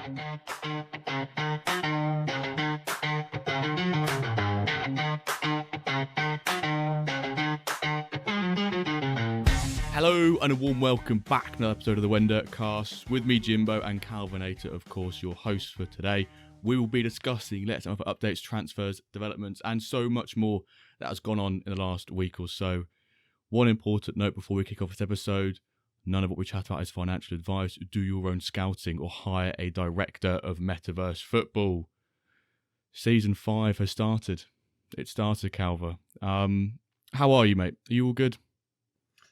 Hello and a warm welcome back to another episode of the WenDirkCast. With me, Jimbo, and Calvinator, of course, your host for today. We will be discussing Let's MFL updates, transfers, developments, and so much more that has gone on in the last week or so. One important note before we kick off this episode: none of what we chat about is financial advice. Do your own scouting or hire a director of Metaverse football. Season 5 has started. It started, Calva. How are you, mate? Are you all good?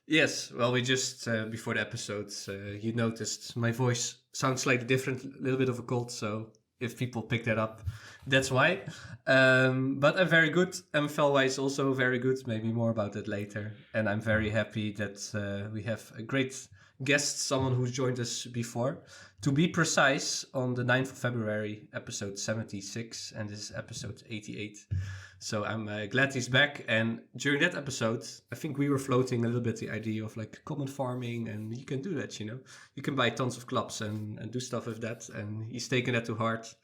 Yes, well, we just, before the episode, you noticed my voice sounds slightly different, a little bit of a cold, so if people pick that up, that's why. But I'm very good, MFL-wise also very good, maybe more about that later. And I'm very happy that we have a great guest, someone who's joined us before. To be precise, on the 9th of February, episode 76, and this is episode 88. So I'm glad he's back, and during that episode, I think we were floating a little bit the idea of like common farming, and you can do that, you know. You can buy tons of clubs and do stuff with that, and he's taken that to heart,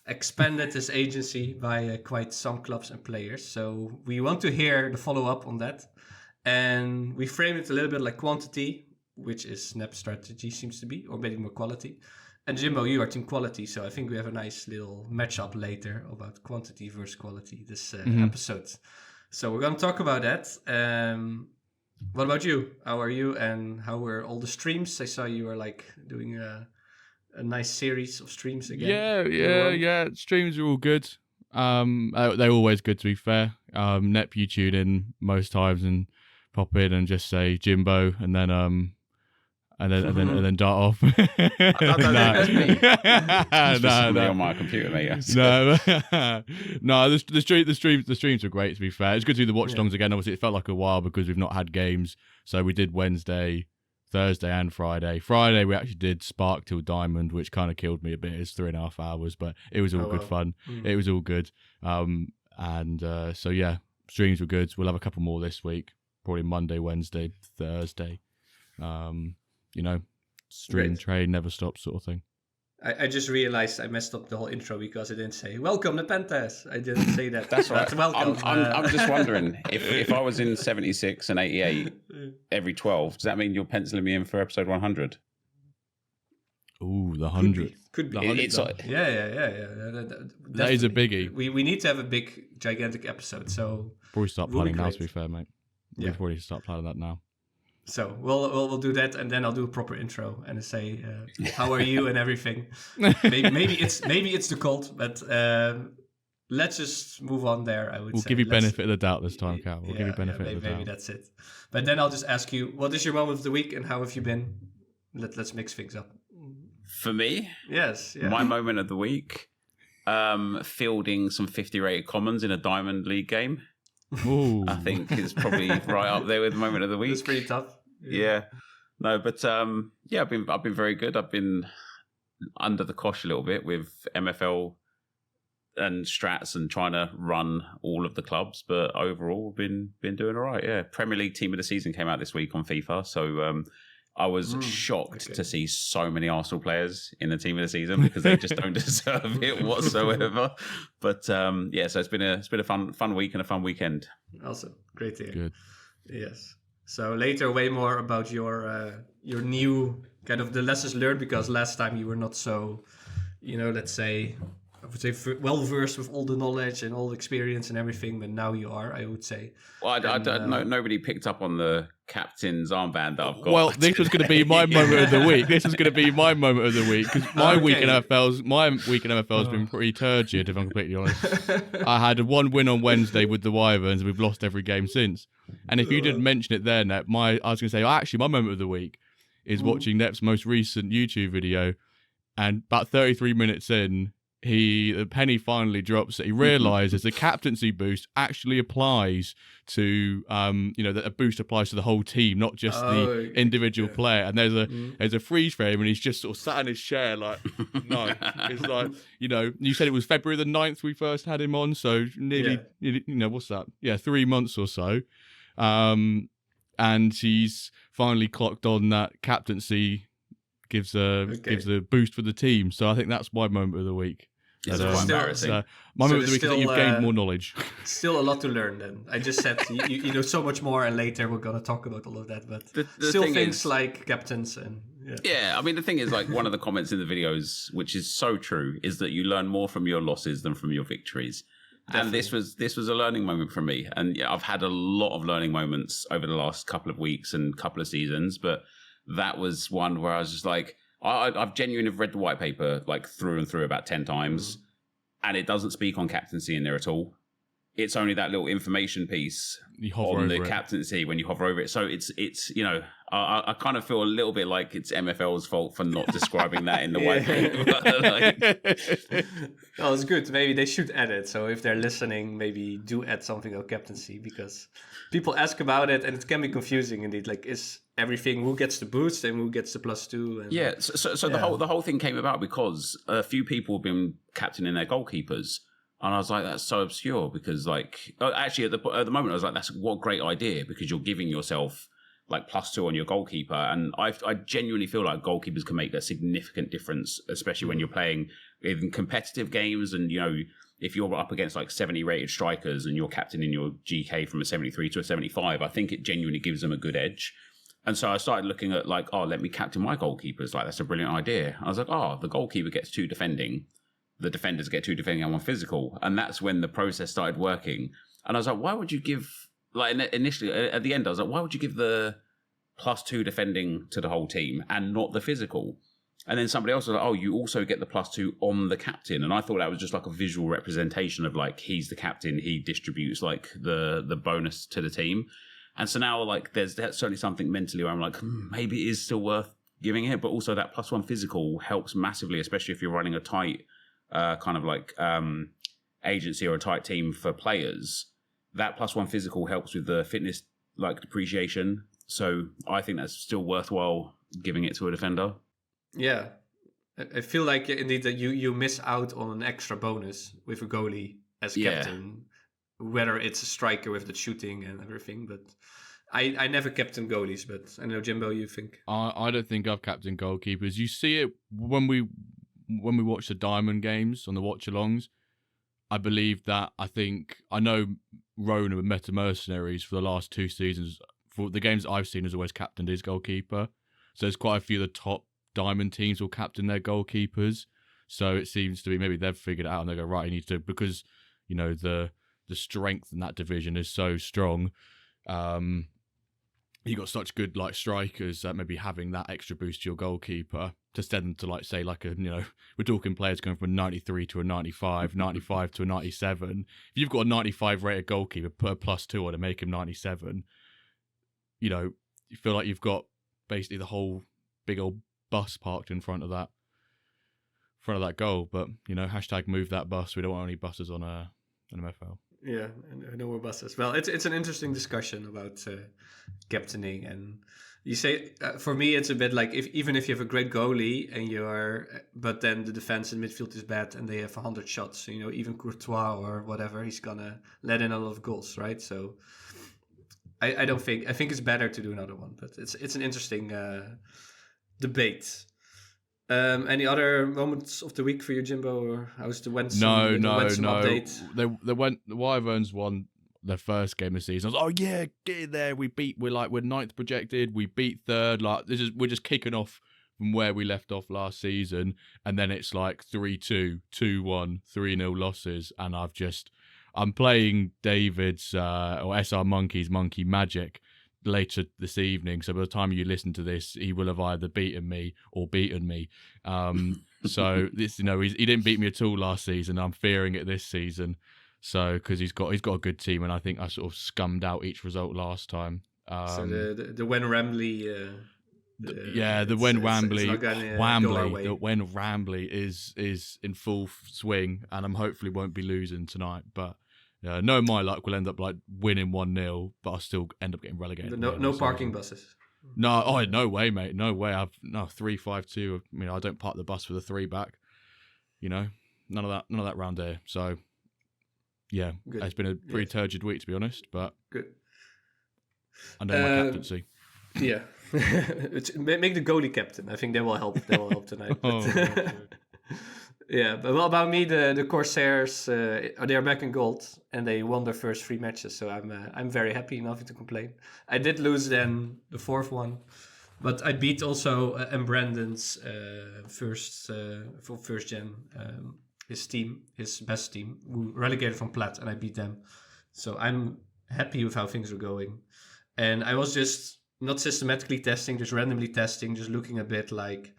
expanded his agency by quite some clubs and players. So we want to hear the follow-up on that, and we frame it a little bit like quantity, which is Nep's strategy seems to be, or maybe more quality. And Jimbo, you are team quality, so I think we have a nice little matchup later about quantity versus quality this episode. So we're going to talk about that. What about you? How are you, and how were all the streams? I saw you were like doing a nice series of streams again. Yeah. Streams are all good. They're always good, to be fair. Nep, you tune in most times and pop in and just say Jimbo, and then and then dart off. That's me. No, on my computer, mate. Yes. No. The streams are great. To be fair, it's good to do the watch alongs again. Obviously, it felt like a while because we've not had games, so we did Wednesday, Thursday, and Friday. Friday we actually did Spark till Diamond, which kind of killed me a bit. It's 3.5 hours, but it was all good fun. It was all good. So yeah, streams were good. We'll have a couple more this week, probably Monday, Wednesday, Thursday. You know, stream trade never stops, sort of thing. I just realized I messed up the whole intro because I didn't say welcome NepentheZ. I didn't say that. That's right. Welcome. I'm just wondering if I was in 76 and 88 every 12, does that mean you're penciling me in for episode 100? Ooh, the 100. Could be. Yeah. That is a biggie. We need to have a big, gigantic episode. So probably start planning now. To be fair, mate. We probably start planning that now. So we'll do that, and then I'll do a proper intro and say how are you and everything. maybe it's the cold, but let's just move on there. We'll give you benefit of the doubt this time, Cal. We'll give you benefit of the doubt. Maybe that's it. But then I'll just ask you, what is your moment of the week and how have you been? Let's mix things up. For me, yes, my moment of the week, fielding some 50 rated commons in a Diamond League game. Ooh. I think it's probably right up there with the moment of the week. It's pretty tough. Yeah. No, but I've been very good. I've been under the cosh a little bit with MFL and strats and trying to run all of the clubs, but overall been doing all right. Yeah. Premier League team of the season came out this week on FIFA, so I was shocked to see so many Arsenal players in the team of the season because they just don't deserve it whatsoever. But so it's been a fun week and a fun weekend. Awesome, great to hear. Good. Yes. So later, way more about your new kind of the lessons learned, because last time you were not so, let's say, I would say well versed with all the knowledge and all the experience and everything, but now you are, I would say. Well, nobody picked up on the captain's armband that I've got. Well, this was going to be my moment of the week. Because my week in MFL has been pretty turgid, if I'm completely honest. I had one win on Wednesday with the Wyverns, and we've lost every game since. And if you didn't mention it there, Nep, I was going to say, actually, my moment of the week is watching Nep's most recent YouTube video, and about 33 minutes in, the penny finally drops that he realizes the captaincy boost actually applies to that a boost applies to the whole team, not just the individual player. And there's a freeze frame, and he's just sort of sat in his chair like no. It's like, you said it was February the 9th we first had him on, so nearly what's that? 3 months or so. And he's finally clocked on that captaincy gives a boost for the team. So I think that's my moment of the week. It's quite embarrassing. My moment of the week is that you've gained more knowledge. Still a lot to learn then. I just said you know so much more, and later we're going to talk about all of that. But the still thing things is, like captains and... Yeah, I mean, the thing is, like, one of the comments in the videos, which is so true, is that you learn more from your losses than from your victories. Definitely. And this was a learning moment for me. And yeah, I've had a lot of learning moments over the last couple of weeks and couple of seasons, but that was one where I was just like, I've genuinely read the white paper like through and through about 10 times, and it doesn't speak on captaincy in there at all. It's only that little information piece on the captaincy when you hover over it. So it's you know, I kind of feel a little bit like it's MFL's fault for not describing that in the white paper. Oh, it's good. Maybe they should add it. So if they're listening, maybe do add something on captaincy, because people ask about it and it can be confusing indeed. Like, is everything who gets the boost and who gets the +2? And, yeah. So the whole thing came about because a few people have been captaining their goalkeepers. And I was like, that's so obscure because, like, actually at the moment I was like, that's what a great idea, because you're giving yourself like +2 on your goalkeeper. And I genuinely feel like goalkeepers can make a significant difference, especially when you're playing in competitive games. And, you know, if you're up against like 70 rated strikers and you're captaining your GK from a 73 to a 75, I think it genuinely gives them a good edge. And so I started looking at like, oh, let me captain my goalkeepers. Like, that's a brilliant idea. I was like, oh, the goalkeeper gets 2 defending. The defenders get 2 defending and 1 physical. And that's when the process started working. And I was like, why would you give, like, initially at the end, I was like, why would you give the +2 defending to the whole team and not the physical? And then somebody else was like, oh, you also get the +2 on the captain. And I thought that was just like a visual representation of like, he's the captain, he distributes like the bonus to the team. And so now like that's certainly something mentally where I'm like, maybe it is still worth giving it. But also that +1 physical helps massively, especially if you're running a tight kind of like agency or a tight team for players. That +1 physical helps with the fitness like depreciation. So I think that's still worthwhile giving it to a defender. Yeah, I feel like indeed that you miss out on an extra bonus with a goalie as captain, whether it's a striker with the shooting and everything. But I never captain goalies, but I know, Jimbo, you think? I don't think I've captained goalkeepers. You see it when we watch the Diamond games on the watch-alongs. I believe that I know Rowan and Metamercenaries for the last 2 seasons, for the games I've seen, has always captained his goalkeeper. So there's quite a few of the top Diamond teams will captain their goalkeepers. So it seems to be maybe they've figured it out and they go, right, you need to, because, you know, the strength in that division is so strong. You got such good like strikers that maybe having that extra boost to your goalkeeper to send them to like, say, like a, you know, we're talking players going from a 93 to a 95, 95 to a 97. If you've got a 95 rated goalkeeper, put a +2 on to make him 97, you know, you feel like you've got basically the whole big old bus parked in front of that goal. But, you know, hashtag move that bus. We don't want any buses on an MFL. Yeah, no more buses. Well, it's an interesting discussion about captaining, and you say for me it's a bit like even if you have a great goalie and but then the defense and midfield is bad and they have 100 shots, you know, even Courtois or whatever, he's gonna let in a lot of goals, right? So I think it's better to do another one, but it's an interesting debate. Any other moments of the week for you, Jimbo, or how's the Wednesday? No. Update? The Wyverns won their first game of the season. I was like, oh yeah, get in there. We're 9th projected. We beat 3rd. Like we're just kicking off from where we left off last season, and then it's like 3-2, 2-1, 3-0 losses, and I'm playing David's or SR Monkey's Monkey Magic later this evening, so by the time you listen to this, he will have either beaten me or beaten me. So this, you know, he didn't beat me at all last season. I'm fearing it this season, so because he's got a good team, and I think I sort of scummed out each result last time. So the Wen Rambley. The Wen Rambley is in full swing, and I'm hopefully won't be losing tonight, but. No, my luck will end up like winning 1-0, but I'll still end up getting relegated. No parking buses. No, no way, mate. No way. 3-5-2. I mean, I don't park the bus for the 3 back. You know, none of that round here. So, yeah, good. It's been a pretty turgid week, to be honest. But good. I know my captaincy. Yeah, Make the goalie captain. I think that will help. That will help tonight. Oh, Yeah, but well, about me, the Corsairs, they are back in gold, and they won their first 3 matches. So I'm very happy, nothing to complain. I did lose then the 4th one, but I beat also Brandon's first gen, his team, his best team, who relegated from Plat, and I beat them. So I'm happy with how things are going, and I was just not systematically testing, just randomly testing, just looking a bit like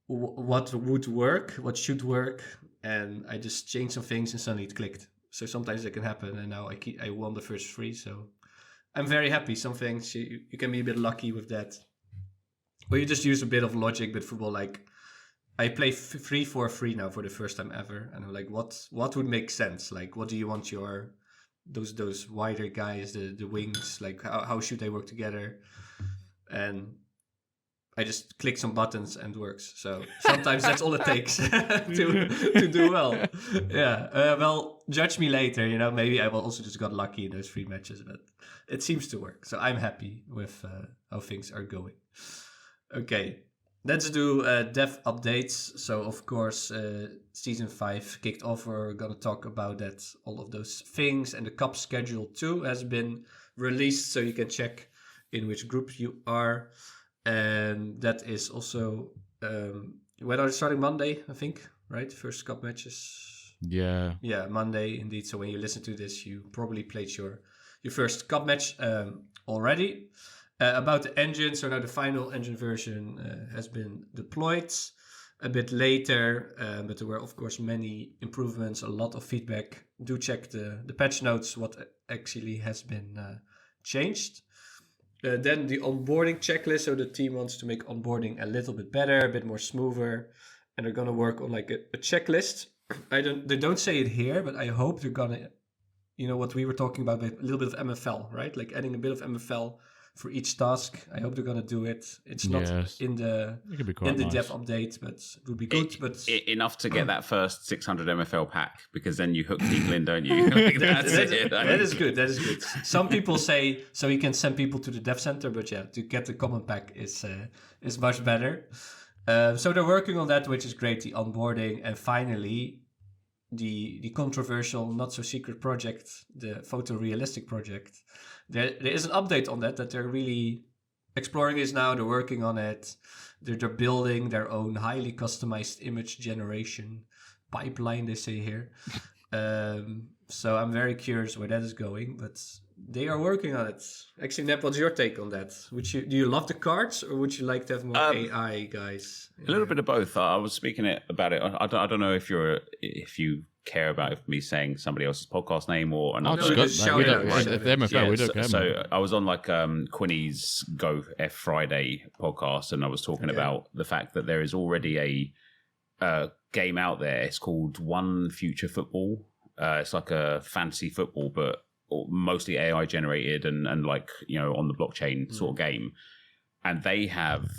what would work, what should work, and I just changed some things and suddenly it clicked. So sometimes that can happen, and now I won the first 3, so I'm very happy. Some things you can be a bit lucky with that, or you just use a bit of logic. But football, like I play 3-4-3 now for the first time ever, and I'm like, what would make sense? Like, what do you want your those wider guys, the wings, like how should they work together? And I just click some buttons and it works. So sometimes that's all it takes to do well. Yeah. Well, judge me later. Maybe I will also just got lucky in those 3 matches, but it seems to work. So I'm happy with how things are going. Okay. Let's do dev updates. So, of course, Season 5 kicked off. We're going to talk about that, all of those things. And the Cup schedule too has been released, so you can check in which group you are. And that is also, when are they starting? Monday, I think, right? First Cup matches. yeah. Yeah, Monday, indeed. So when you listen to this, you probably played your first Cup match already. About the engine, so now the final engine version has been deployed a bit later, but there were, of course, many improvements, a lot of feedback. Do check the patch notes, what actually has been changed. Then the onboarding checklist, so the team wants to make onboarding a little bit better, a bit more smoother, and they're going to work on like a checklist. They don't say it here, but I hope they're going to, what we were talking about, a little bit of MFL, right? Like adding a bit of MFL for each task. I hope they're gonna do it. It's not in the nice. dev update, but it would be good. But enough to get that first 600 MFL pack, because then you hook people in, don't you? Like, that is good. That is good. Some people say so you can send people to the dev center, but yeah, to get the common pack is much better. So they're working on that, which is great. The onboarding, and finally the controversial, not so secret project, the photorealistic project. There is an update on that they're really exploring is now. They're working on it. They're building their own highly customized image generation pipeline, they say here. So I'm very curious where that is going, but they are working on it. Actually, Nep, what's your take on that? Do you love the cards, or would you like to have more AI guys? A little bit of both. I was speaking about it. I don't know if you care about me saying somebody else's podcast name or another. The MFL, we don't care. So I was on like Quinny's Go F Friday podcast, and I was talking about the fact that there is already a game out there. It's called One Future Football. It's like a fantasy football, but mostly AI generated and like, on the blockchain sort of game. And they have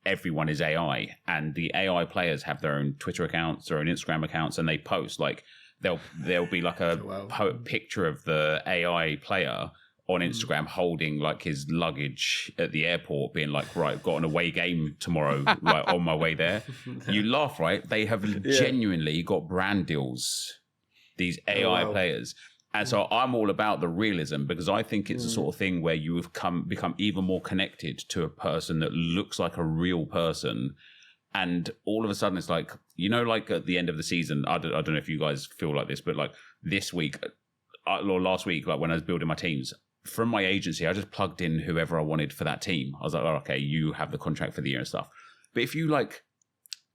everyone is AI, and the AI players have their own Twitter accounts, their own Instagram accounts, and they post like there'll be like a picture of the AI player on Instagram holding like his luggage at the airport, being like, right, I've got an away game tomorrow, like on my way there. You laugh, right? They have genuinely got brand deals, these AI players. And so I'm all about the realism, because I think it's the sort of thing where you have become even more connected to a person that looks like a real person. And all of a sudden it's like, like at the end of the season, I don't know if you guys feel like this, but like this week or last week, like when I was building my teams, from my agency, I just plugged in whoever I wanted for that team. I was like, okay, you have the contract for the year and stuff. But if you like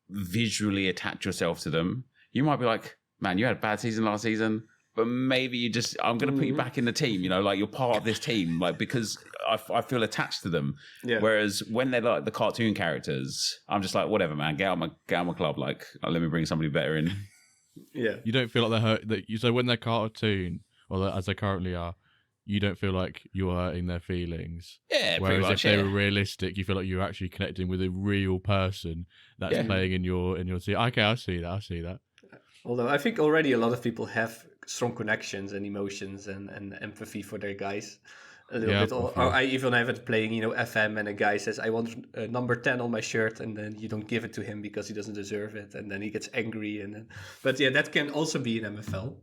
visually attach yourself to them, you might be like, man, you had a bad season last season. But maybe I'm going to put you back in the team, like you're part of this team, like, because I feel attached to them. Yeah. Whereas when they're like the cartoon characters, I'm just like, whatever, man, get out my club. Like, let me bring somebody better in. Yeah. You don't feel like they're hurt. So when they're cartoon, or as they currently are, you don't feel like you're hurting their feelings. Yeah, whereas pretty much, if they were realistic, you feel like you're actually connecting with a real person that's playing in your team. Okay, I see that. Although I think already a lot of people have strong connections and emotions and empathy for their guys. a little bit. Or I even have it playing, FM, and a guy says, I want number 10 on my shirt, and then you don't give it to him because he doesn't deserve it, and then he gets angry. But yeah, that can also be an MFL.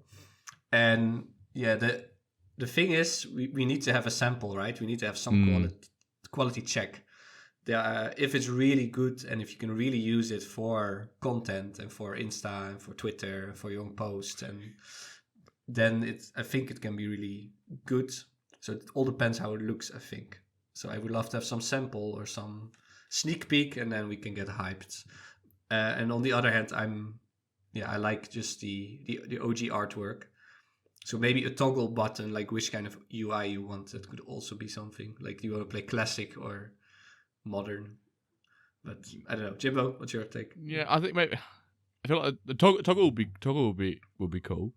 And yeah, the thing is, we need to have a sample, right? We need to have some quality check. If it's really good and if you can really use it for content and for Insta and for Twitter and for your own posts, and then I think it can be really good. So it all depends how it looks, I think. So I would love to have some sample or some sneak peek, and then we can get hyped. And on the other hand, I like just the OG artwork. So maybe a toggle button, like which kind of UI you want. That could also be something. Like, do you want to play classic or modern? But I don't know. Jimbo, what's your take? Yeah, I think maybe I feel like the toggle would be cool.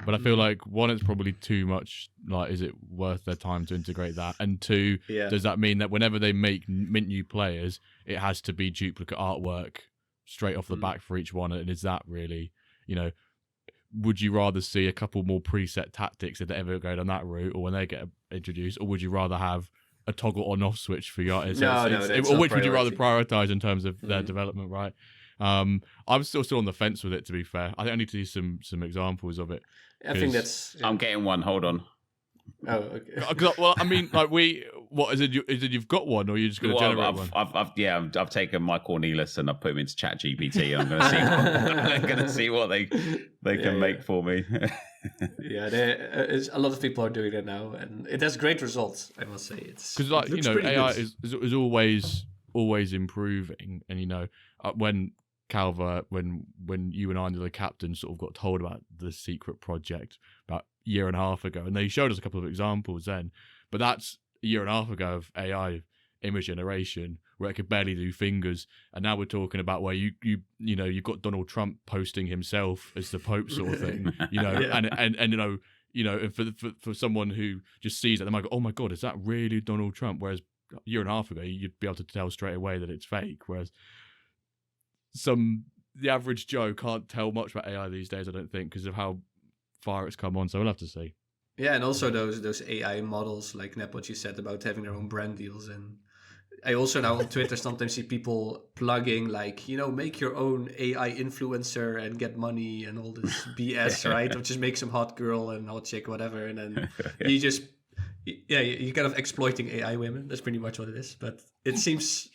But I feel like, one, it's probably too much. Like, is it worth their time to integrate that? And two, does that mean that whenever they mint new players, it has to be duplicate artwork straight off the back for each one? And is that really, would you rather see a couple more preset tactics if they ever go down that route, or when they get introduced, or would you rather have a toggle on-off switch for your? Or which would you rather prioritize in terms of their development? Right. I'm still on the fence with it. To be fair, I think I need to see some examples of it. I think that's. Yeah. I'm getting one. Hold on. Oh, okay. Well, I mean, like what is it? Is it you've got one, or are you just going to generate one? I've taken Mike Cornelis and I've put him into ChatGPT, and I'm going to see what they can make for me. A lot of people are doing it now, and it has great results. I must say, because AI is always improving, and when Calver, when you and I, the captain, sort of got told about the secret project about a year and a half ago, and they showed us a couple of examples then, but that's a year and a half ago of AI image generation where it could barely do fingers, and now we're talking about where you've got Donald Trump posting himself as the Pope sort of thing, and for someone who just sees it, they might go, oh my god, is that really Donald Trump? Whereas a year and a half ago, you'd be able to tell straight away that it's fake. Whereas the average Joe can't tell much about AI these days, I don't think, because of how far it's come on. So we'll have to see. Yeah, and also those AI models, like Nep, what you said about having their own brand deals. And I also now on Twitter sometimes see people plugging, like, make your own AI influencer and get money and all this BS, right? Or just make some hot girl and hot chick, whatever. And then you're kind of exploiting AI women. That's pretty much what it is. But it seems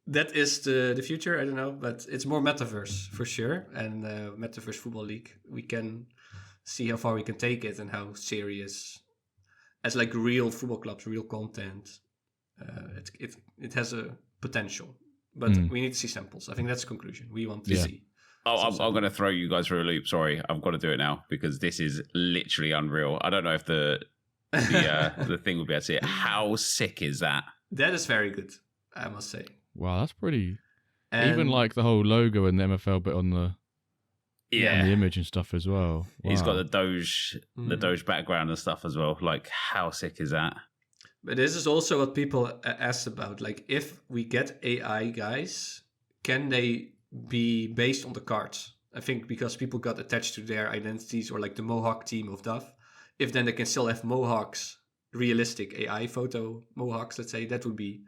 that is the future. I don't know, but it's more Metaverse for sure. And Metaverse Football League, we can see how far we can take it and how serious, as like real football clubs, real content. It has a potential, but we need to see samples. I think that's the conclusion. We want to see. Oh, I'm going to throw you guys for a loop. Sorry, I've got to do it now because this is literally unreal. I don't know if the thing will be able to see it. How sick is that? That is very good, I must say. Wow, that's pretty. And even like the whole logo and the MFL bit on the on the image and stuff as well. Wow. He's got the Doge background and stuff as well. Like, how sick is that? But this is also what people asked about. Like, if we get AI guys, can they be based on the cards? I think because people got attached to their identities, or like the Mohawk team of Duff. If then they can still have Mohawks, realistic AI photo Mohawks, let's say, that would be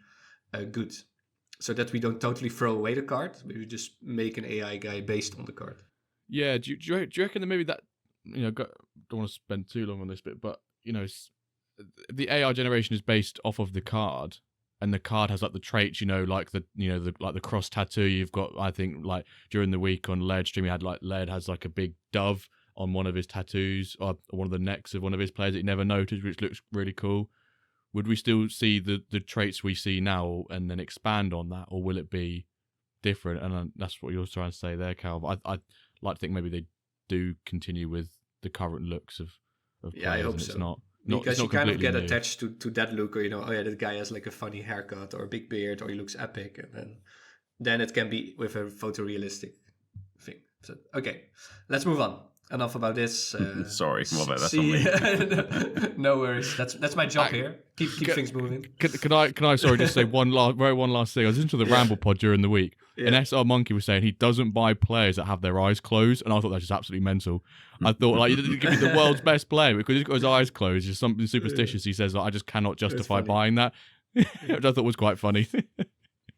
good. So that we don't totally throw away the card, we would just make an AI guy based on the card. Yeah, do you reckon that maybe that, don't want to spend too long on this bit, but, the AI generation is based off of the card, and the card has like the traits, like the cross tattoo you've got. I think like during the week on Led stream, we had like Led has like a big dove on one of his tattoos, or one of the necks of one of his players that you never noticed, which looks really cool. Would we still see the traits we see now and then expand on that, or will it be different? And that's what you're trying to say there, Cal. I'd like to think maybe they do continue with the current looks of players. Yeah, I hope so. It's not because you kind of get attached to that look, or that guy has like a funny haircut or a big beard, or he looks epic, and then it can be with a photorealistic thing. So okay, let's move on. Enough about this. Sorry, that's on me. No worries. That's my job here. Keep things moving. Can I sorry just say one last thing? I was into the Ramble Pod during the week, And SR Monkey was saying he doesn't buy players that have their eyes closed, and I thought that was just absolutely mental. I thought, like, you didn't give me the world's best player because he's got his eyes closed. Just something superstitious. He says, like, I just cannot justify buying that, which I thought was quite funny.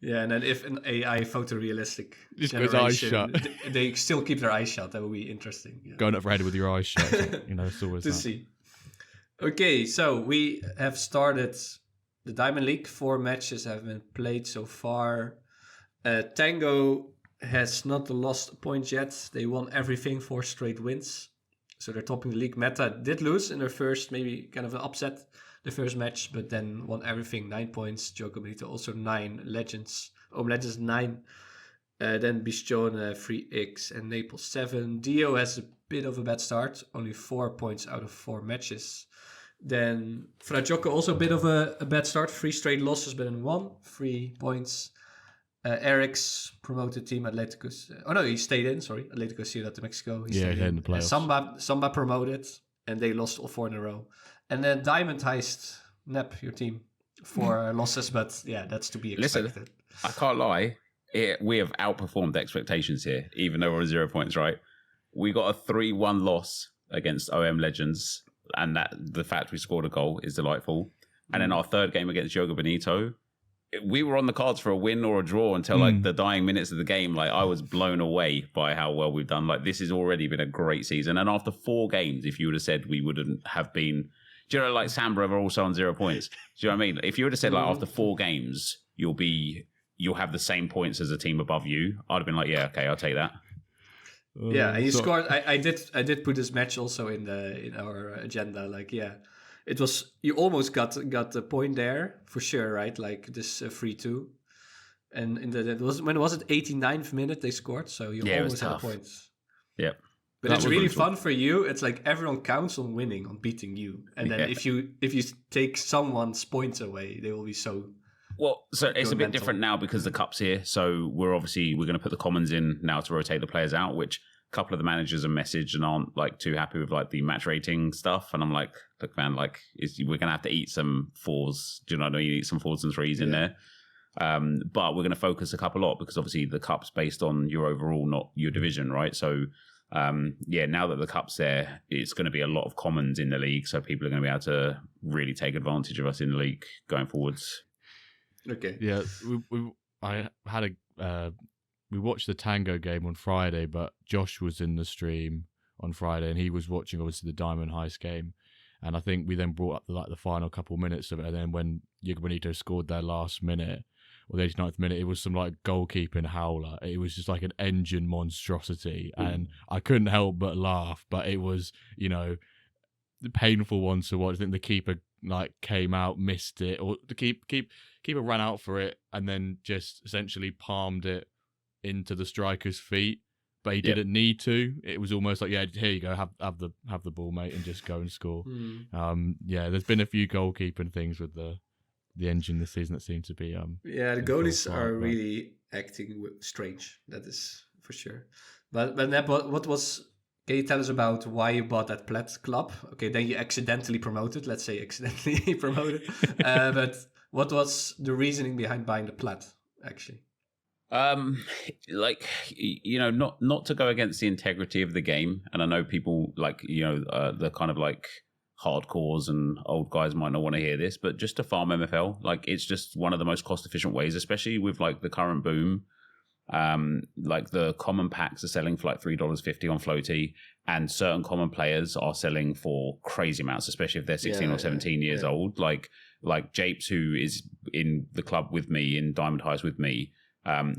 Yeah, and then if an AI photorealistic Just got his eyes shut. They still keep their eyes shut. That would be interesting. Yeah. Going up for head with your eyes shut. It's always to see. Okay, so we have started the Diamond League. 4 matches have been played so far. Tango has not lost a point yet. They won everything, 4 straight wins. So they're topping the league. Meta did lose in their first, maybe kind of an upset, the first match, but then won everything, 9 points. Jogo Bonito also 9. Legends 9. Then Bichon 3x and Naples 7. Dio has a bit of a bad start, only 4 points out of 4 matches. Then Frajoko also a bit of a bad start, 3 straight losses, but then 1, 3 points. Eric's promoted team, Atleticos. He stayed in, sorry. Atletico Ciudad de Mexico. He stayed in the playoffs. Samba promoted, and they lost all 4 in a row. And then Diamond Heist, Nep, your team, 4 losses, but yeah, that's to be expected. Listen, I can't lie. We have outperformed expectations here, even though we're on 0 points, right? We got a 3-1 loss against OM Legends, and that the fact we scored a goal is delightful. And then our third game against Jogo Bonito, we were on the cards for a win or a draw until like the dying minutes of the game. Like, I was blown away by how well we've done. Like, this has already been a great season. And after 4 games, if you would have said we wouldn't have been, do you know, like Sambra are also on 0 points. Do you know what I mean? If you would have said like after 4 games, you'll have the same points as a team above you, I'd have been like, yeah, okay, I'll take that. Yeah, and you scored. I did put this match also in our agenda. Like, yeah, it was, you almost got the point there for sure, right? Like this 3-2, and it was 89th minute they scored, so you almost had a point. Yep. But it's really fun for you. It's like everyone counts on winning, on beating you, and then if you take someone's points away, they will be so. Well, so it's a bit different now because the cup's here. So we're going to put the commons in now to rotate the players out, which a couple of the managers have messaged and aren't like too happy with like the match rating stuff. And I'm like, look, man, like we're going to have to eat some 4s. Do you know what I mean? You eat some 4s and 3s in there. But we're going to focus a couple lot because obviously the cup's based on your overall, not your division, right? So now that the cup's there, it's going to be a lot of commons in the league. So people are going to be able to really take advantage of us in the league going forwards. Okay. Yeah, we watched the Tango game on Friday, but Josh was in the stream on Friday and he was watching obviously the Diamond Heist game, and I think we then brought up the final couple minutes of it, and then when Jogo Bonito scored their last minute or the 89th minute, it was some like goalkeeping howler. It was just like an engine monstrosity, and I couldn't help but laugh. But it was, the painful one to watch. I think the keeper like came out, missed it, or the keeper ran out for it and then just essentially palmed it into the striker's feet, but he didn't need to. It was almost like, yeah, here you go, have the ball, mate, and just go and score. There's been a few goalkeeping things with the engine this season that seem to be the goalies are really acting strange, that is for sure. But Nep, what was, can you tell us about why you bought that Plat club? Okay, then you accidentally promoted, let's say accidentally promoted. But what was the reasoning behind buying the Plat, actually? Not to go against the integrity of the game. And I know people the kind of like hardcores and old guys might not want to hear this, but just to farm MFL, like it's just one of the most cost efficient ways, especially with like the current boom. Like the common packs are selling for like $3.50 on Floaty, and certain common players are selling for crazy amounts, especially if they're 16 or 17 years old. Like Japes, who is in the club with me, in Diamond Heist with me,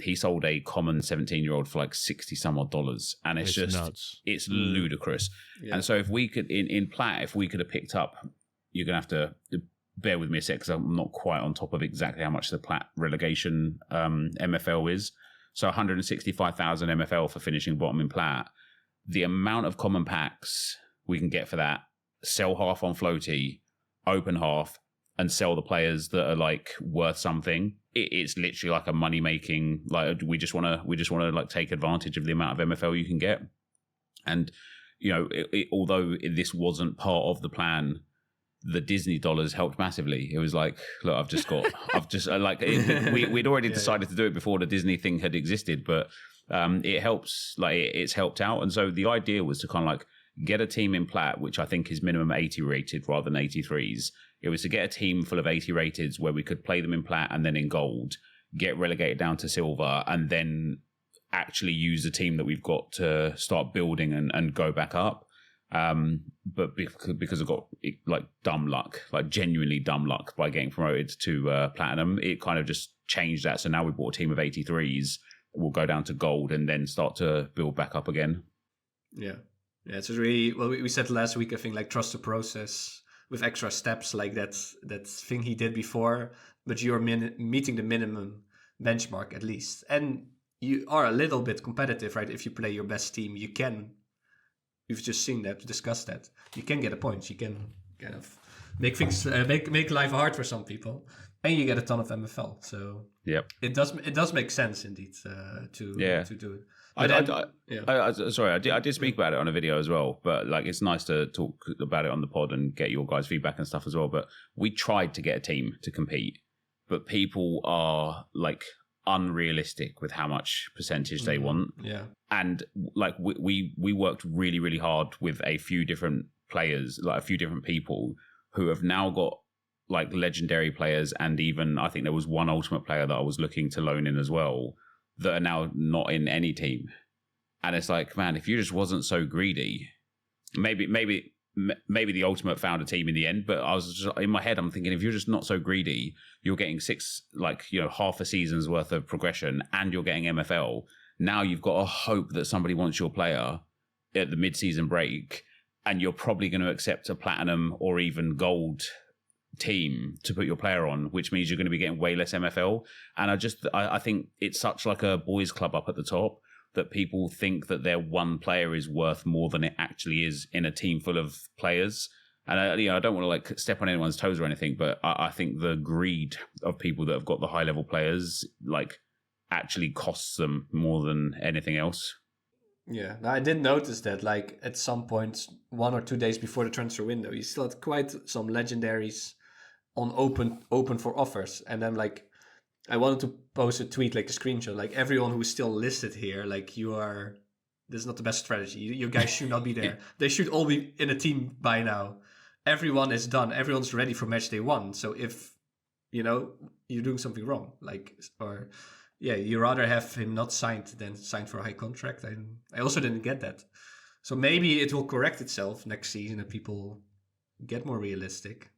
he sold a common 17-year-old for like $60 some odd, and it's just nuts. It's ludicrous. And so if we could in Plat, if we could have picked up, you're gonna have to bear with me a sec because I'm not quite on top of exactly how much the Plat relegation MFL is. So 165,000 MFL for finishing bottom in Plat. The amount of common packs we can get for that, sell half on Floaty, open half, and sell the players that are like worth something. It's literally like a money making. Like we just want to like take advantage of the amount of MFL you can get. And although this wasn't part of the plan the Disney dollars helped massively. It was like, look, we'd already decided to do it before the Disney thing had existed, but it helps, like it's helped out. And so the idea was to kind of like get a team in Plat, which I think is minimum 80 rated rather than 83s. It was to get a team full of 80 rateds where we could play them in Plat and then in gold, get relegated down to silver, and then actually use the team that we've got to start building and go back up. But because I got like dumb luck, like genuinely dumb luck by getting promoted to platinum, it kind of just changed that. So now we bought a team of 83s. We'll go down to gold and then start to build back up again. Yeah. It's really, well, we said last week, I think, like trust the process with extra steps, like that thing he did before, but you're meeting the minimum benchmark at least. And you are a little bit competitive, right? If you play your best team, you can. We've just seen that, discussed that. You can get a point. You can kind of make things make life hard for some people, and you get a ton of MFL. So it does make sense indeed to do it. I did speak about it on a video as well, but like it's nice to talk about it on the pod and get your guys' feedback and stuff as well. But we tried to get a team to compete, but people are like unrealistic with how much percentage they want. Yeah. And like we worked really, really hard with a few different players, like a few different people who have now got like legendary players, and even I think there was one ultimate player that I was looking to loan in as well that are now not in any team. And it's like, man, if you just wasn't so greedy, maybe the ultimate found a team in the end, but I was just, in my head, I'm thinking, if you're just not so greedy, you're getting half a season's worth of progression and you're getting MFL. Now you've got to hope that somebody wants your player at the mid-season break, and you're probably going to accept a platinum or even gold team to put your player on, which means you're going to be getting way less MFL. And I think it's such like a boys club up at the top that people think that their one player is worth more than it actually is in a team full of players. And I don't want to like step on anyone's toes or anything, but I think the greed of people that have got the high level players like actually costs them more than anything else. Yeah, now I did notice that like at some point 1 or 2 days before the transfer window, you still had quite some legendaries on open for offers. And then like I wanted to post a tweet, like a screenshot, like everyone who's still listed here, like this is not the best strategy. You guys should not be there. They should all be in a team by now. Everyone is done. Everyone's ready for match day 1. So if, you're doing something wrong, you rather have him not signed than signed for a high contract. I also didn't get that. So maybe it will correct itself next season and people get more realistic.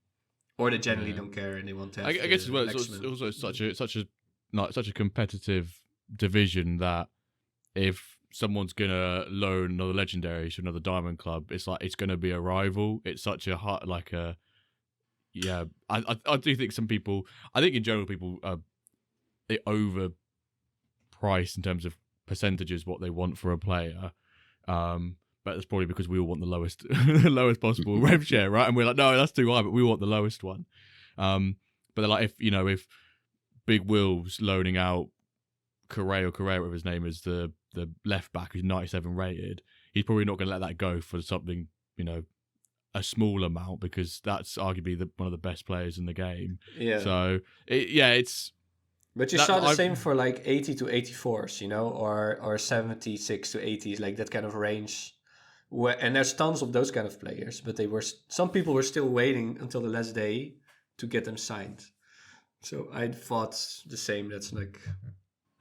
Or they generally don't care and they want to have I guess as well, it's also such a competitive division that if someone's gonna loan another legendary to another diamond club, it's like it's gonna be a rival. It's such a hard I do think some people, I think in general people they overprice in terms of percentages what they want for a player. But that's probably because we all want the lowest possible rev share, right? And we're like, no, that's too high, but we want the lowest one. But they're like, if Big Will's loaning out Correa, whatever his name is, the left back who's 97 rated, he's probably not going to let that go for something, a small amount, because that's arguably one of the best players in the game. Yeah. So it's. But you saw the same for like 80 to 84s, or 76 to 80s, like that kind of range. And there's tons of those kind of players, but some people were still waiting until the last day to get them signed. So I thought the same. That's like.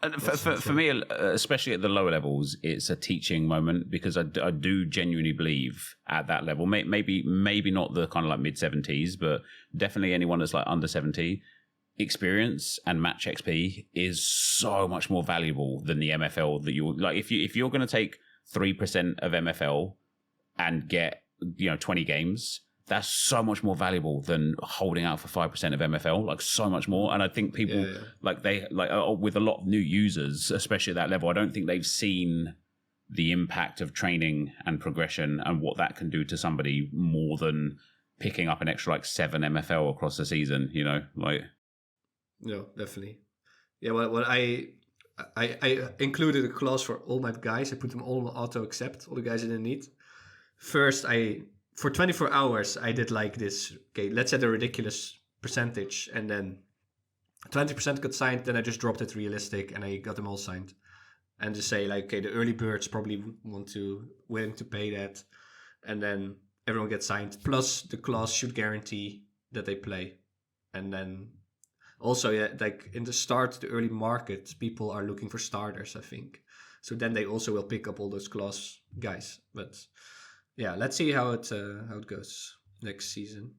And for me, especially at the lower levels, it's a teaching moment, because I do genuinely believe at that level, maybe not the kind of like mid 70s, but definitely anyone that's like under 70. Experience and match XP is so much more valuable than the MFL that you like. If you're going to take 3% of MFL and get 20 games, that's so much more valuable than holding out for 5% of MFL. Like so much more. And I think people with a lot of new users, especially at that level, I don't think they've seen the impact of training and progression and what that can do to somebody more than picking up an extra like 7 MFL across the season. No, definitely. Yeah, well, I included a clause for all my guys. I put them all on auto accept, all the guys I didn't need. First, I for 24 hours, I did like this. Okay, let's set a ridiculous percentage, and then 20% got signed. Then I just dropped it realistic, and I got them all signed. And just say like, okay, the early birds probably willing to pay that, and then everyone gets signed. Plus, the clause should guarantee that they play, and then also like in the start, the early market, people are looking for starters, I think. So then they also will pick up all those clause guys. But yeah, let's see how it goes next season.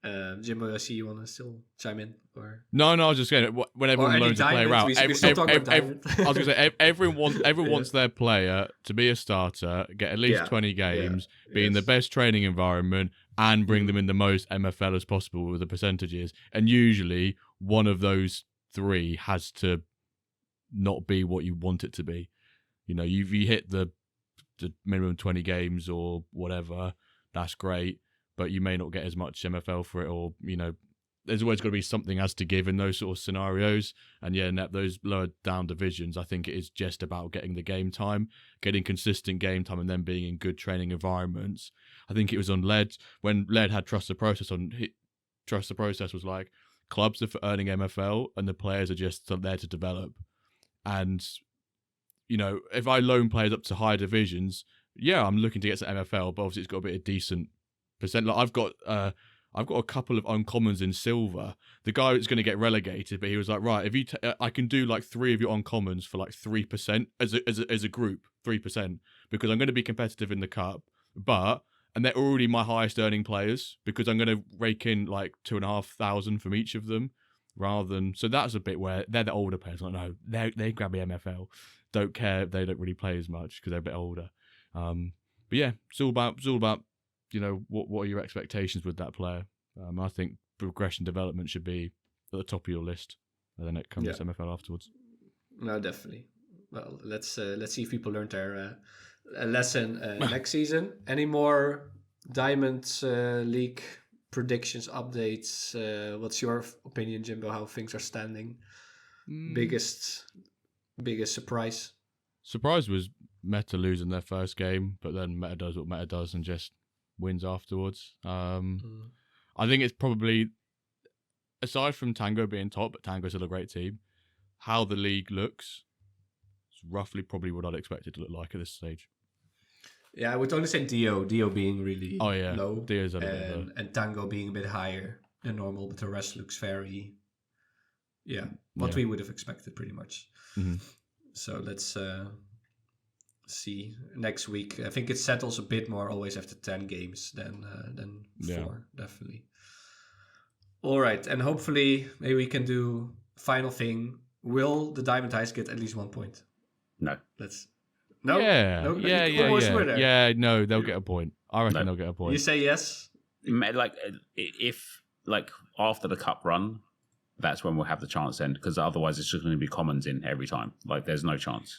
Jimbo, I see you want to still chime in, or No, I was just saying when everyone loans a player out, I was going to say everyone wants their player to be a starter, get at least 20 games, be in the best training environment, and bring them in the most MFL as possible with the percentages. And usually, one of those three has to not be what you want it to be. You know, you hit the minimum 20 games or whatever, that's great. But you may not get as much MFL for it, or, you know, there's always got to be something has to give in those sort of scenarios. And yeah, in those lower down divisions, I think it is just about getting the game time, getting consistent game time, and then being in good training environments. I think it was on LED, when LED had Trust the Process on, Trust the Process was like, clubs are for earning MFL and the players are just there to develop. And, you know, if I loan players up to higher divisions, yeah, I'm looking to get to MFL, but obviously it's got a bit of decent percent. Like I've got a couple of uncommons in silver. The guy was going to get relegated, but he was like, right, if you I can do like 3 of your uncommons for like 3% as a group, 3%, because I'm going to be competitive in the cup. And they're already my highest earning players because I'm going to rake in like 2,500 from each of them, rather than. So that's a bit where they're the older players. Like, no, they grab the MFL. Don't care if they don't really play as much because they're a bit older. But yeah, it's all about. You know, what are your expectations with that player? I think progression development should be at the top of your list, and then it comes to MFL afterwards. No, definitely. Well, let's see if people learned their lesson next season. Any more Diamond League predictions, updates? What's your opinion, Jimbo? How things are standing? Biggest surprise? Surprise was Meta losing their first game, but then Meta does what Meta does and just wins afterwards. I think it's probably, aside from Tango being top, but Tango's still a great team, how the league looks is roughly probably what I'd expect it to look like at this stage. Yeah, I would only say Dio being really low, Dio's and Tango being a bit higher than normal, but the rest looks very what we would have expected pretty much. So let's see next week. I think it settles a bit more always after 10 games than 4, definitely. All right, and hopefully maybe we can do final thing. Will the Diamond Heist get at least 1 point? No. No. No, they'll get a point. I reckon they'll get a point. You say yes? Like if after the cup run, that's when we'll have the chance then, because otherwise it's just going to be commons in every time. Like there's no chance.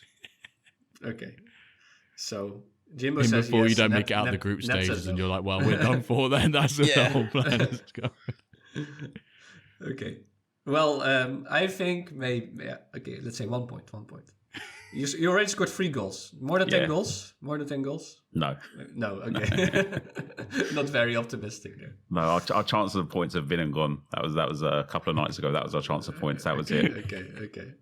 Okay. So Jimbo says before yes, you don't make it out the group stages and you're like, well, we're done for then. That's the whole plan. Let's go. Okay. Well, I think maybe, okay, let's say 1 point. You already scored 3 goals. More than 10 goals? More than 10 goals? No. No, okay. Not very optimistic there. No, our chance of points have been and gone. That was a couple of nights ago. That was our chance of points. That was it. Okay.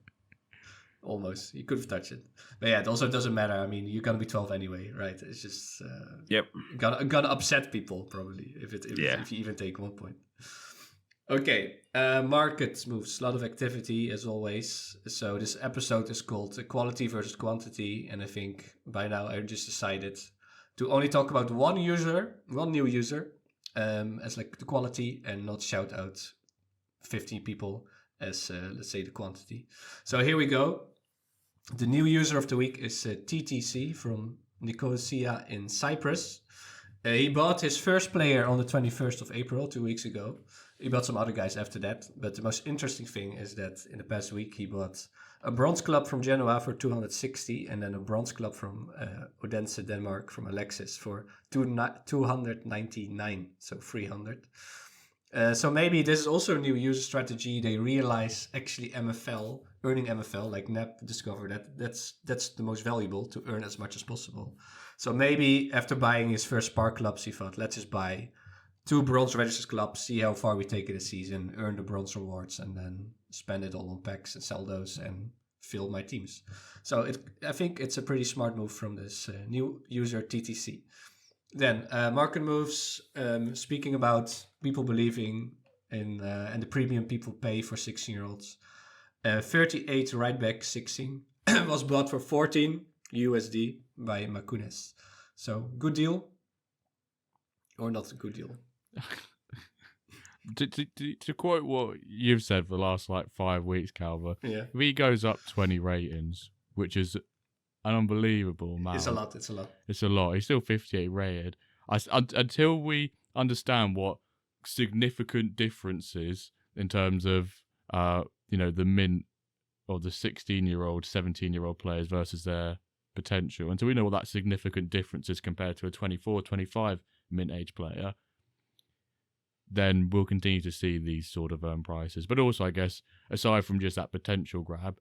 Almost. You could have touched it. But yeah, it also doesn't matter. I mean, you're going to be 12 anyway, right? It's just... Gonna upset people, probably, if you even take 1 point. Okay. Market moves. A lot of activity, as always. So this episode is called Quality versus Quantity. And I think by now I just decided to only talk about one new user, as like the quality, and not shout out 50 people as, let's say, the quantity. So here we go. The new user of the week is TTC from Nicosia in Cyprus. He bought his first player on the 21st of April, 2 weeks ago. He bought some other guys after that. But the most interesting thing is that in the past week, he bought a bronze club from Genoa for 260, and then a bronze club from Odense, Denmark, from Alexis for 299, so 300. So maybe this is also a new user strategy. They realize actually MFL earning MFL, like Nep discovered that's the most valuable, to earn as much as possible. So maybe after buying his first Spark clubs, he thought, let's just buy 2 bronze registered clubs, see how far we take it a season, earn the bronze rewards, and then spend it all on packs and sell those and fill my teams. So I think it's a pretty smart move from this new user TTC. Then market moves. Speaking about people believing in and the premium people pay for 16-year-olds. 38 right back 16 was bought for 14 USD by Makunes. So good deal, or not a good deal? To quote what you've said for the last 5 weeks, Calver, Yeah, if he goes up 20 ratings, which is an unbelievable amount. it's a lot. It's a lot. He's still 58 rated. Until we understand what significant differences in terms of the mint or the 16-year-old, 17-year-old players versus their potential, until we know what that significant difference is compared to a 24, 25 mint age player, then we'll continue to see these sort of prices. But also, I guess, aside from just that potential grab,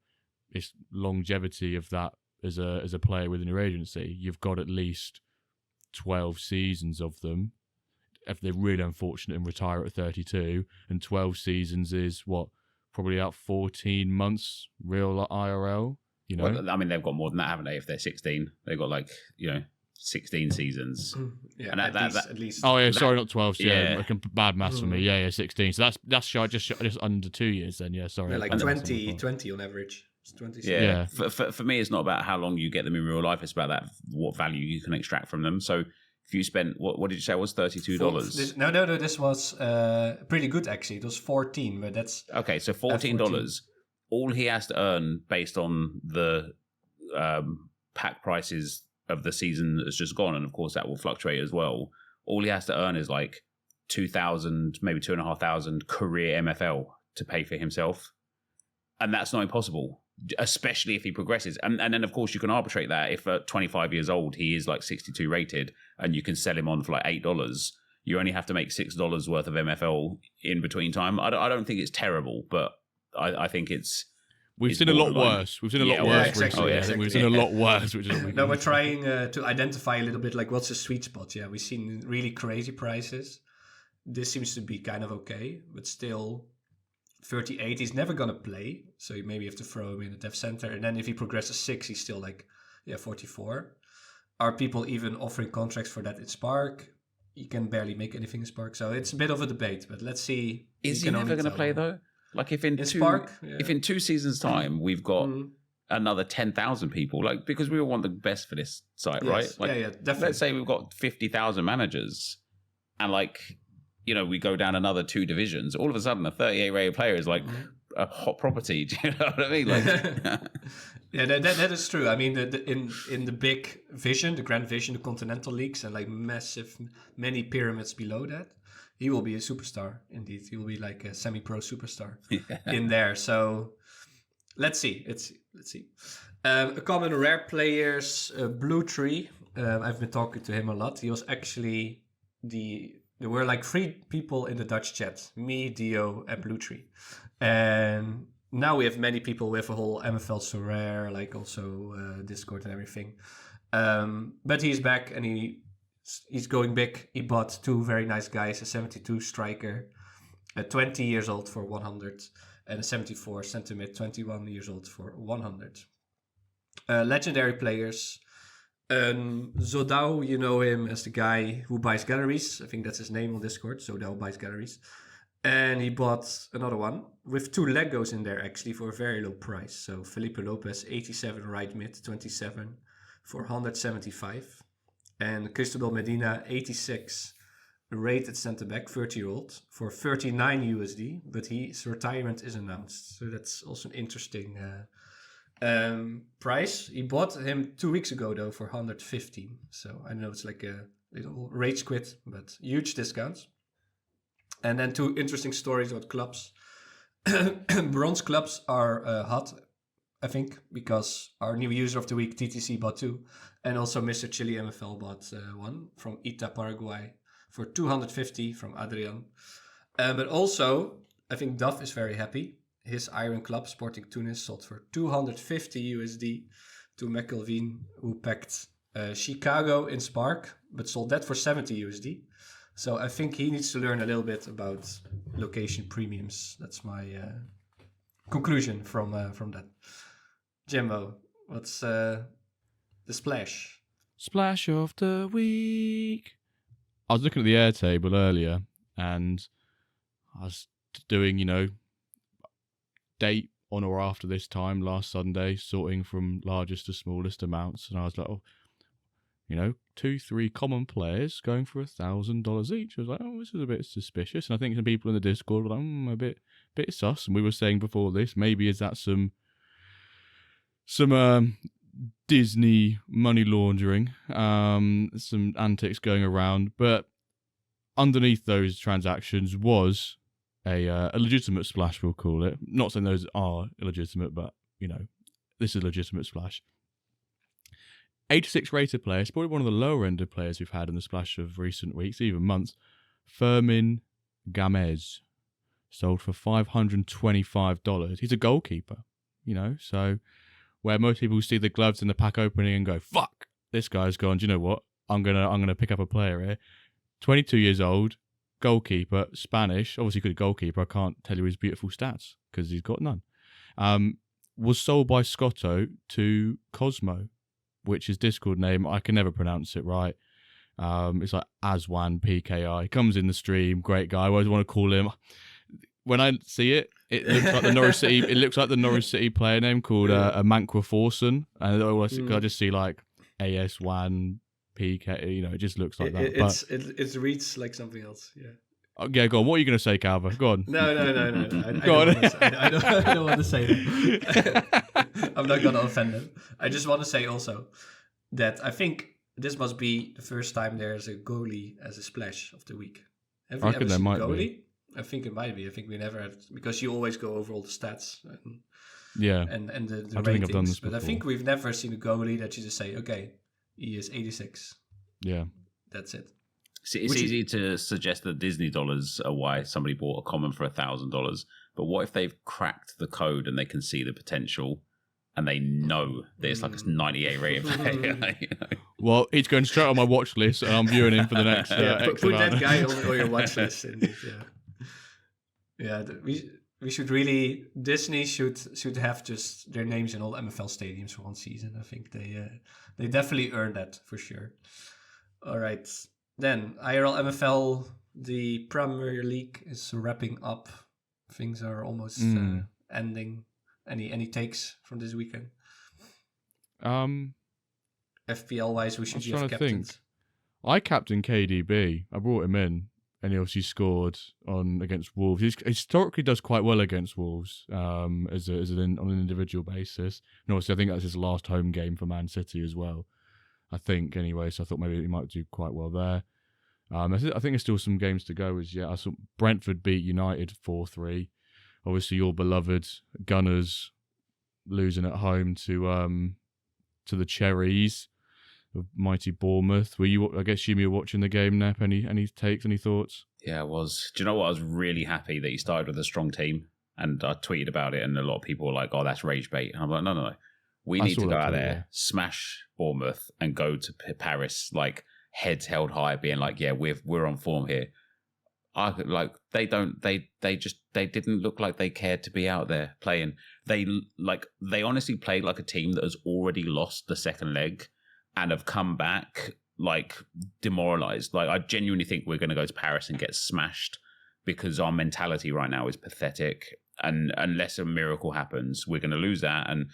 it's longevity of that as a player within your agency. You've got at least 12 seasons of them if they're really unfortunate and retire at 32, and 12 seasons is probably out 14 months real IRL. Well, I mean, they've got more than that, haven't they? If they're 16, they've got 16 seasons. Yeah, and at least. Oh yeah, sorry, not 12. Yeah. Bad maths for me. Yeah, 16. So that's just under 2 years then. Yeah, sorry. Yeah, like 20 on average. It's 20. Yeah. For me, it's not about how long you get them in real life. It's about what value you can extract from them. So if you spent, what did you say it was, $32? No, this was pretty good actually. It was 14, but that's... Okay, so $14. All he has to earn based on the pack prices of the season that's just gone, and of course that will fluctuate as well. All he has to earn is 2,000, maybe 2,500 career MFL to pay for himself. And that's not impossible, especially if he progresses. And then, of course, you can arbitrate that. If at 25 years old, he is 62 rated and you can sell him on for $8, you only have to make $6 worth of MFL in between time. I don't think it's terrible, but I think it's... We've seen a lot worse. We've seen a lot worse recently. Exactly. We've seen a lot worse. Which is we're trying to identify a little bit what's the sweet spot. Yeah, we've seen really crazy prices. This seems to be kind of okay, but still 38, he's never going to play. So you maybe have to throw him in the dev center. And then if he progresses 6, he's still 44. Are people even offering contracts for that in Spark? You can barely make anything in Spark. So it's a bit of a debate, but let's see. Is he never going to play though? If in Spark, if in 2 seasons' time we've got another 10,000 people, because we all want the best for this site, yes. right? Yeah, definitely. Let's say we've got 50,000 managers, and we go down another 2 divisions. All of a sudden, a 38 rated player is a hot property. Do you know what I mean? Yeah, that is true. I mean, in the big vision, the grand vision, the continental leagues, and massive, many pyramids below that, he will be a superstar. Indeed, he will be a semi-pro superstar in there. So let's see. Let's see. A common rare players, Blue Tree. I've been talking to him a lot. He was actually there were 3 people in the Dutch chat, me, Dio, and Blue Tree. And now we have many people with a whole MFL so rare, also Discord and everything. But he's back and he's going big. He bought 2 very nice guys, a 72 striker, a 20 years old for 100, and a 74 centimeter, 21 years old for 100. Legendary players. Zodao, you know him as the guy who buys galleries. I think that's his name on Discord. Zodao buys galleries. And he bought another one with 2 Legos in there actually for a very low price. So Felipe Lopez, 87 right mid, 27 for 175. And Cristobal Medina, 86 rated centre back, 30-year-old for 39 USD. But his retirement is announced. So that's also an interesting price. He bought him 2 weeks ago though for 115. So I know it's a little rage quit, but huge discounts. And then 2 interesting stories about clubs. Bronze clubs are hot, I think, because our new user of the week, TTC, bought 2. And also Mr. Chile MFL bought 1 from Ita, Paraguay for 250 from Adrian. But also, I think Duff is very happy. his Iron Club Sporting Tunis sold for 250 USD to McElveen, who packed Chicago in Spark, but sold that for 70 USD. So I think he needs to learn a little bit about location premiums. That's my conclusion from that. Jimbo, what's the splash? Splash of the week. I was looking at the air table earlier, and I was doing, date on or after this time last Sunday, sorting from largest to smallest amounts, and I was like, 2-3 common players going for $1,000 each. I was like, this is a bit suspicious, and I think some people in the Discord were like, a bit sus. And we were saying before this, maybe is that some Disney money laundering, some antics going around, but underneath those transactions was a legitimate splash, we'll call it. Not saying those are illegitimate, but, this is a legitimate splash. 86 rated players, probably one of the lower ended players we've had in the splash of recent weeks, even months. Fermin Gamez sold for $525. He's a goalkeeper, so where most people see the gloves in the pack opening and go, fuck, this guy's gone, do you know what? I'm gonna pick up a player here. 22 years old, goalkeeper, Spanish, obviously good goalkeeper. I can't tell you his beautiful stats because he's got none. Was sold by Scotto to Cosmo, which is Discord name. I can never pronounce it right. It's like Aswan PKI. Comes in the stream, great guy. I always want to call him. When I see it, it looks like the Norwich City. It looks like the Norwich City player name called Mankwa Forsen, and I just see like AS1 PK. It just looks like that. It reads like something else. Yeah. Yeah, go on. What are you going to say, Calva? Go on. No. I don't want to say that. I'm not going to offend them. I just want to say also that I think this must be the first time there's a goalie as a splash of the week. Have we ever seen a goalie? Be. I think it might be. I think we never had, because you always go over all the stats. And the ratings. Think I've done this before. But I think we've never seen a goalie that you just say, okay, he is 86. Yeah. That's it. It's easy to suggest that Disney dollars are why somebody bought a common for $1,000. But what if they've cracked the code and they can see the potential and they know that it's like a 98 rated player? Well, it's going straight on my watch list and I'm viewing him for the next put that guy on your watch list. Indeed, we should really, Disney should have just their names in all MFL stadiums for one season. I think they definitely earned that for sure. All right. Then, IRL MFL, the Premier League is wrapping up. Things are almost ending. Any takes from this weekend? FPL-wise, we should have captains. I captained KDB. I brought him in, and he obviously scored against Wolves. He historically does quite well against Wolves on an individual basis. And obviously, I think that's his last home game for Man City as well. I think, anyway, so I thought maybe he might do quite well there. I think there's still some games to go as yet. I saw Brentford beat United 4-3. Obviously, your beloved Gunners losing at home to the Cherries of mighty Bournemouth. I guess you were watching the game, Nep. Any takes, any thoughts? Yeah, I was. Do you know what? I was really happy that he started with a strong team. And I tweeted about it, and a lot of people were like, oh, that's rage bait. And I'm like, no. We need to go out there, smash Bournemouth, and go to Paris, like, heads held high, being like, yeah, we're on form here. They didn't look like they cared to be out there playing. They honestly played like a team that has already lost the second leg and have come back like demoralized. Like, I genuinely think we're going to go to Paris and get smashed because our mentality right now is pathetic. And unless a miracle happens, we're going to lose that. And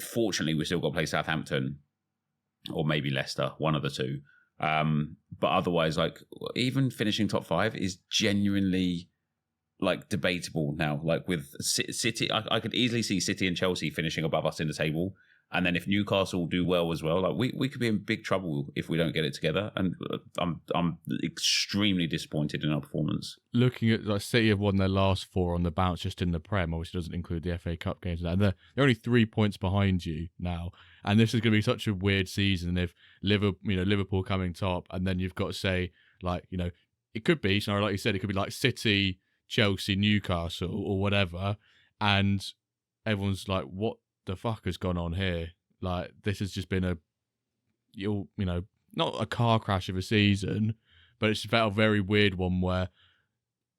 fortunately, we still got to play Southampton or maybe Leicester, one of the two. But otherwise, like, even finishing top 5 is genuinely like debatable now. Like with City, I could easily see City and Chelsea finishing above us in the table. And then if Newcastle do well as well, like we could be in big trouble if we don't get it together. And I'm extremely disappointed in our performance. Looking at like City have won their last 4 on the bounce just in the Prem, obviously doesn't include the FA Cup games. And they're only 3 points behind you now. And this is going to be such a weird season if Liverpool coming top, and then you've got to say it could be, so like you said, it could be like City, Chelsea, Newcastle, or whatever. and everyone's like, "What the fuck has gone on here?" Like, this has just been not a car crash of a season, but it's felt a very weird one where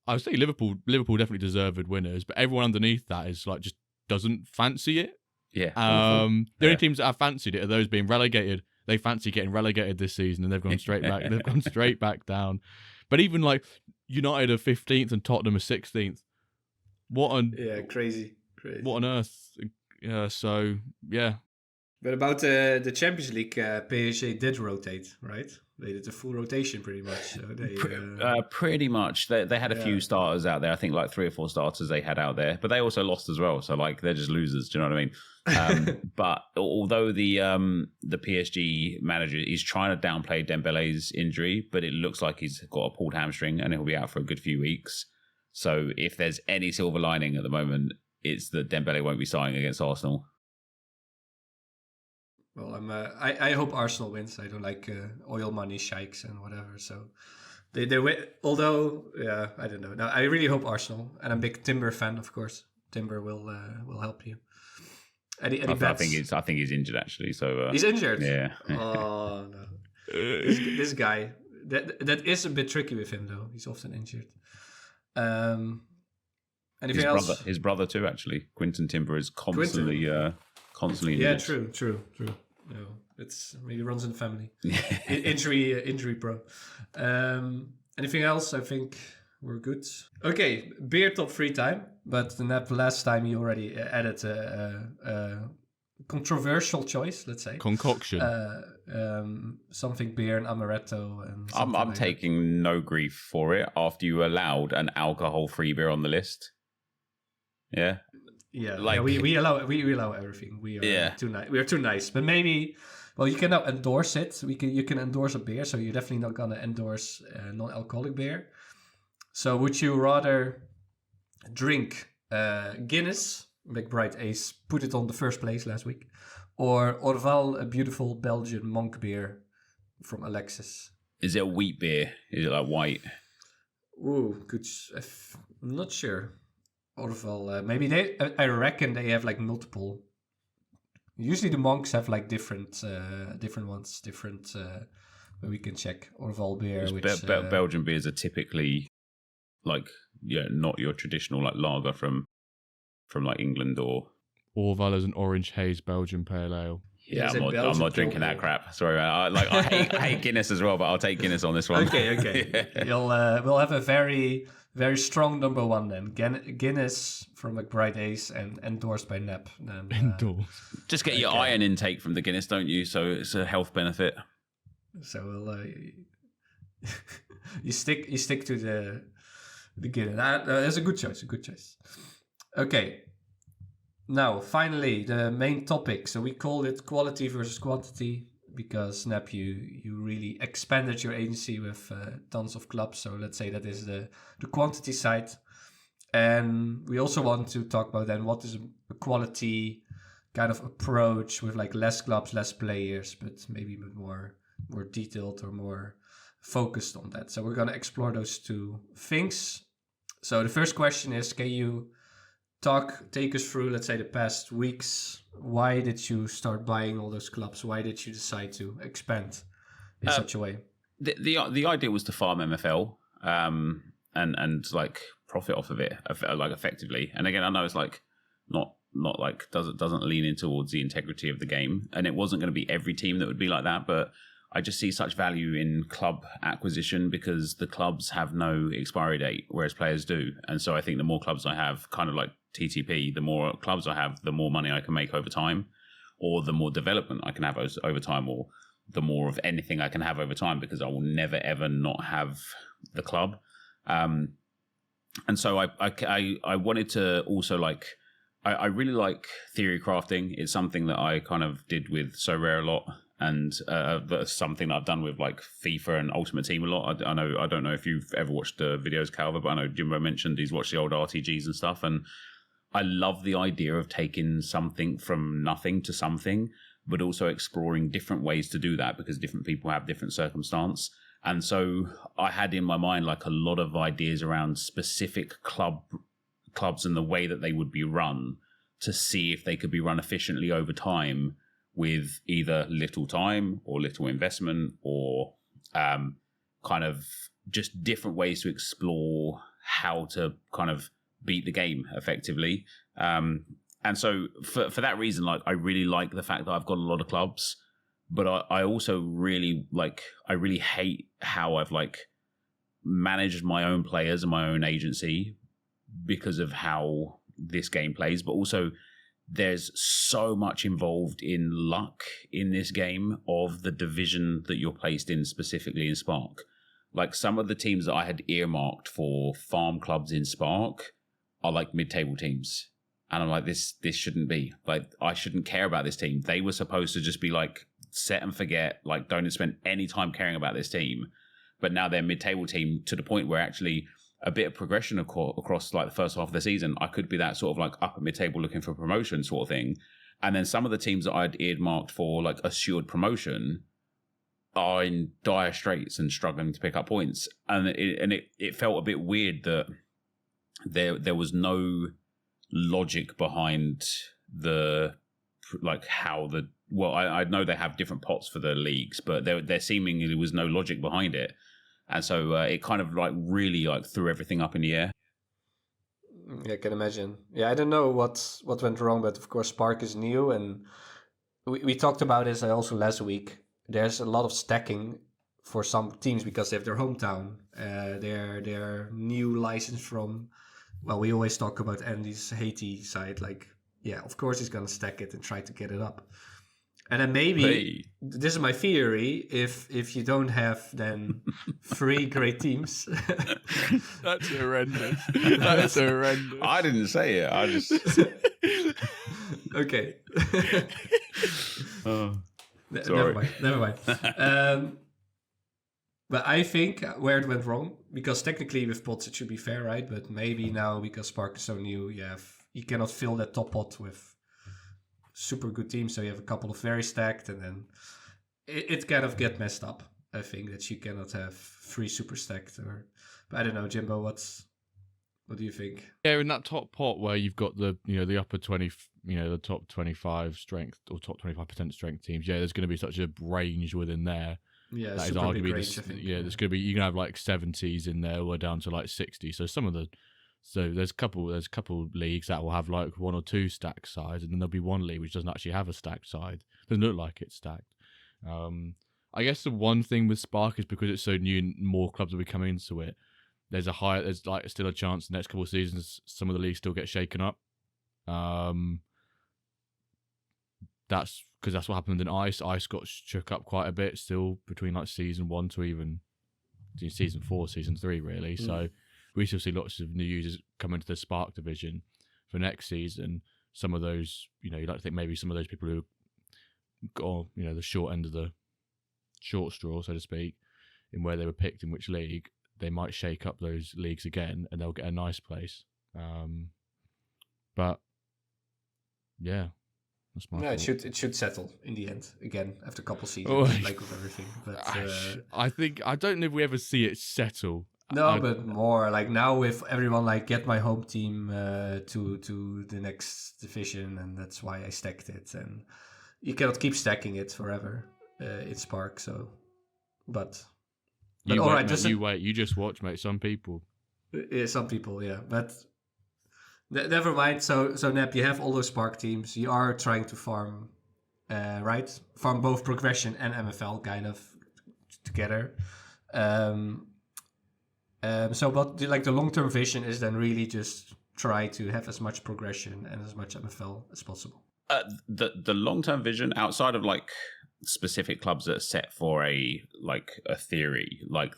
I would say Liverpool definitely deserved winners, but everyone underneath that is like just doesn't fancy it. Yeah. The only teams that have fancied it are those being relegated. They fancy getting relegated this season, and they've gone straight back. They've gone straight back down. But even like United are 15th and Tottenham are 16th. Crazy. What on earth? So yeah. But about the Champions League, PSG did rotate, right? They did a full rotation pretty much. So they, pretty much. They had a few starters out there. I think like 3 or 4 starters they had out there. But they also lost as well. So like they're just losers. Do you know what I mean? But although the PSG manager is trying to downplay Dembele's injury, but it looks like he's got a pulled hamstring and he'll be out for a good few weeks. So if there's any silver lining at the moment, it's that Dembele won't be signing against Arsenal. Well, I hope Arsenal wins. I don't like oil money sheiks and whatever. So they win. Although, I don't know. No, I really hope Arsenal, and I'm a big Timber fan, of course. Timber will help you. Any bets? I think he's injured actually. So he's injured. Yeah. Oh no. This guy. That is a bit tricky with him though. He's often injured. Anything else? His brother too, actually. Quinton Timber is constantly injured. Yeah, true. No, it's maybe runs in the family. injury prone. Anything else? I think we're good. Okay, beer top 3 time. But the last time you already added a controversial choice, let's say. Concoction. Something beer and amaretto. And I'm taking no grief for it after you allowed an alcohol-free beer on the list. Yeah. Yeah, we allow everything. We are too nice. We are too nice, but maybe. Well, you cannot endorse it. You can endorse a beer, so you're definitely not gonna endorse non-alcoholic beer. So, would you rather drink Guinness, McBride Ace, put it on the first place last week, or Orval, a beautiful Belgian monk beer from Alexis? Is it a wheat beer? Is it like white? Ooh, good. I'm not sure. Orval, maybe I reckon they have like multiple. Usually the monks have like different ones, but we can check. Orval beer, which Belgian beers are typically like not your traditional like lager from like England or. Orval is an orange haze Belgian pale ale. Yeah, I'm not drinking that crap. Sorry, man. I hate Guinness as well, but I'll take Guinness on this one. Okay. We'll have a very, very strong number 1 then. Guinness from McBride Ace and endorsed by Nep. Endorsed. Just get your iron intake from the Guinness, don't you? So it's a health benefit. So you stick to the Guinness. That's a good choice. Okay. Now, finally, the main topic. So we called it quality versus quantity because, Nep, you really expanded your agency with tons of clubs. So let's say that is the quantity side. And we also want to talk about then what is a quality kind of approach with like less clubs, less players, but maybe more detailed or more focused on that. So we're going to explore those 2 things. So the first question is, can you take us through, let's say, the past weeks? Why did you start buying all those clubs? Why did you decide to expand in such a way? The idea was to farm MFL and like profit off of it, like effectively. And again, I know it's like not like doesn't lean in towards the integrity of the game, and it wasn't going to be every team that would be like that, but I just see such value in club acquisition because the clubs have no expiry date, whereas players do. And so I think the more clubs I have, kind of like TTP, the more clubs I have, the more money I can make over time, or the more development I can have over time, or the more of anything I can have over time, because I will never, ever not have the club. And so I wanted to also like, I really like theory crafting. It's something that I kind of did with So Rare a lot. And that's something that I've done with like FIFA and Ultimate Team a lot. I don't know if you've ever watched the videos, Calva, but I know Jimbo mentioned he's watched the old RTGs and stuff. And I love the idea of taking something from nothing to something, but also exploring different ways to do that because different people have different circumstance. And so I had in my mind like a lot of ideas around specific club clubs and the way that they would be run to see if they could be run efficiently over time with either little time or little investment or kind of just different ways to explore how to kind of beat the game effectively. And so for that reason, like, I really like the fact that I've got a lot of clubs, but I also really hate how I've like managed my own players and my own agency because of how this game plays. But also there's so much involved in luck in this game of the division that you're placed in, specifically in Spark. Like, some of the teams that I had earmarked for farm clubs in Spark are like mid-table teams. And I'm like, this shouldn't be. Like, I shouldn't care about this team. They were supposed to just be like, set and forget, like, don't spend any time caring about this team. But now they're mid-table team to the point where actually a bit of progression across like the first half of the season, I could be that sort of like upper mid-table looking for promotion sort of thing. And then some of the teams that I'd earmarked for like assured promotion are in dire straits and struggling to pick up points. And it felt a bit weird that there was no logic behind the, like, how the, well, I know they have different pots for the leagues, but there seemingly was no logic behind it. And so it kind of like really like threw everything up in the air. Yeah, I can imagine. Yeah, I don't know what went wrong, but of course Spark is new, and we talked about this also last week. There's a lot of stacking for some teams because they have their hometown, their new license from. Well, we always talk about Andy's Haiti side. Like, yeah, of course he's gonna stack it and try to get it up. And then maybe, this is my theory, if you don't have then 3 great teams. That's horrendous. That's horrendous. I didn't say it. I just... Okay. Sorry. Never mind. But I think where it went wrong, because technically with pots it should be fair, right? But maybe now, because Spark is so new, you cannot fill that top pot with super good teams, so you have a couple of very stacked, and then it kind of get messed up. I think that you cannot have 3 super stacked, but I don't know, Jimbo, what do you think? Yeah, in that top pot where you've got the the upper 20, the top 25 strength or top 25% strength teams, there's going to be such a range within there. Yeah, that is arguably range, I think. There's going to be, you can have like 70s in there or down to like 60. So there's a couple leagues that will have like 1 or 2 stacked sides, and then there'll be one league which doesn't actually have a stacked side. Doesn't look like it's stacked. I guess the one thing with Spark is because it's so new and more clubs will be coming into it. There's like still a chance the next couple of seasons some of the leagues still get shaken up. That's because that's what happened in Ice. Ice got shook up quite a bit still between like season 1 to even season 4, season 3 really. So we still see lots of new users come into the Spark division for next season. Some of those, you'd like to think maybe some of those people who got, the short end of the short straw, so to speak, in where they were picked in which league, they might shake up those leagues again and they'll get a nice place. But yeah, that's my thought. It should settle in the end again after a couple seasons, like with everything. But I don't know if we ever see it settle. No, but more like now with everyone like get my home team to the next division, and that's why I stacked it. And you cannot keep stacking it forever. It's Spark, so. But you all wait, right, mate, you wait. You just watch, mate. Some people. Yeah, some people, yeah, but never mind. So Nep, you have all those Spark teams. You are trying to farm, right? Farm both progression and MFL kind of together. So what like the long-term vision is then really just try to have as much progression and as much MFL as possible. The long-term vision outside of like specific clubs that are set for a theory, like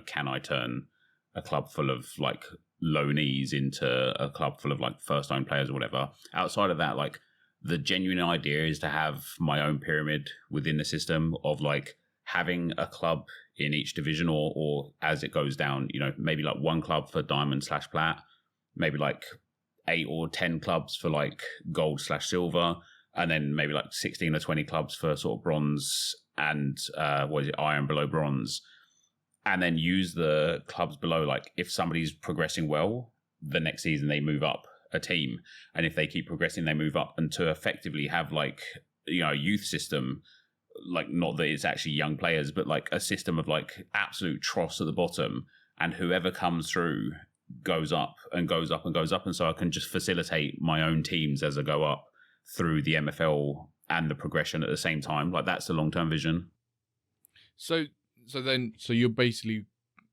can I turn a club full of like loanees into a club full of like first-time players or whatever. Outside of that, like the genuine idea is to have my own pyramid within the system of like having a club in each division, or as it goes down, maybe like 1 club for Diamond/Plat, maybe like 8 or 10 clubs for like Gold/Silver, and then maybe like 16 or 20 clubs for sort of Bronze and Iron below Bronze, and then use the clubs below. Like if somebody's progressing well, the next season they move up a team, and if they keep progressing they move up, and to effectively have like, you know, a youth system, like not that it's actually young players, but like a system of like absolute troughs at the bottom, and whoever comes through goes up and goes up and goes up, and so I can just facilitate my own teams as I go up through the MFL and the progression at the same time. Like that's the long-term vision. So you're basically,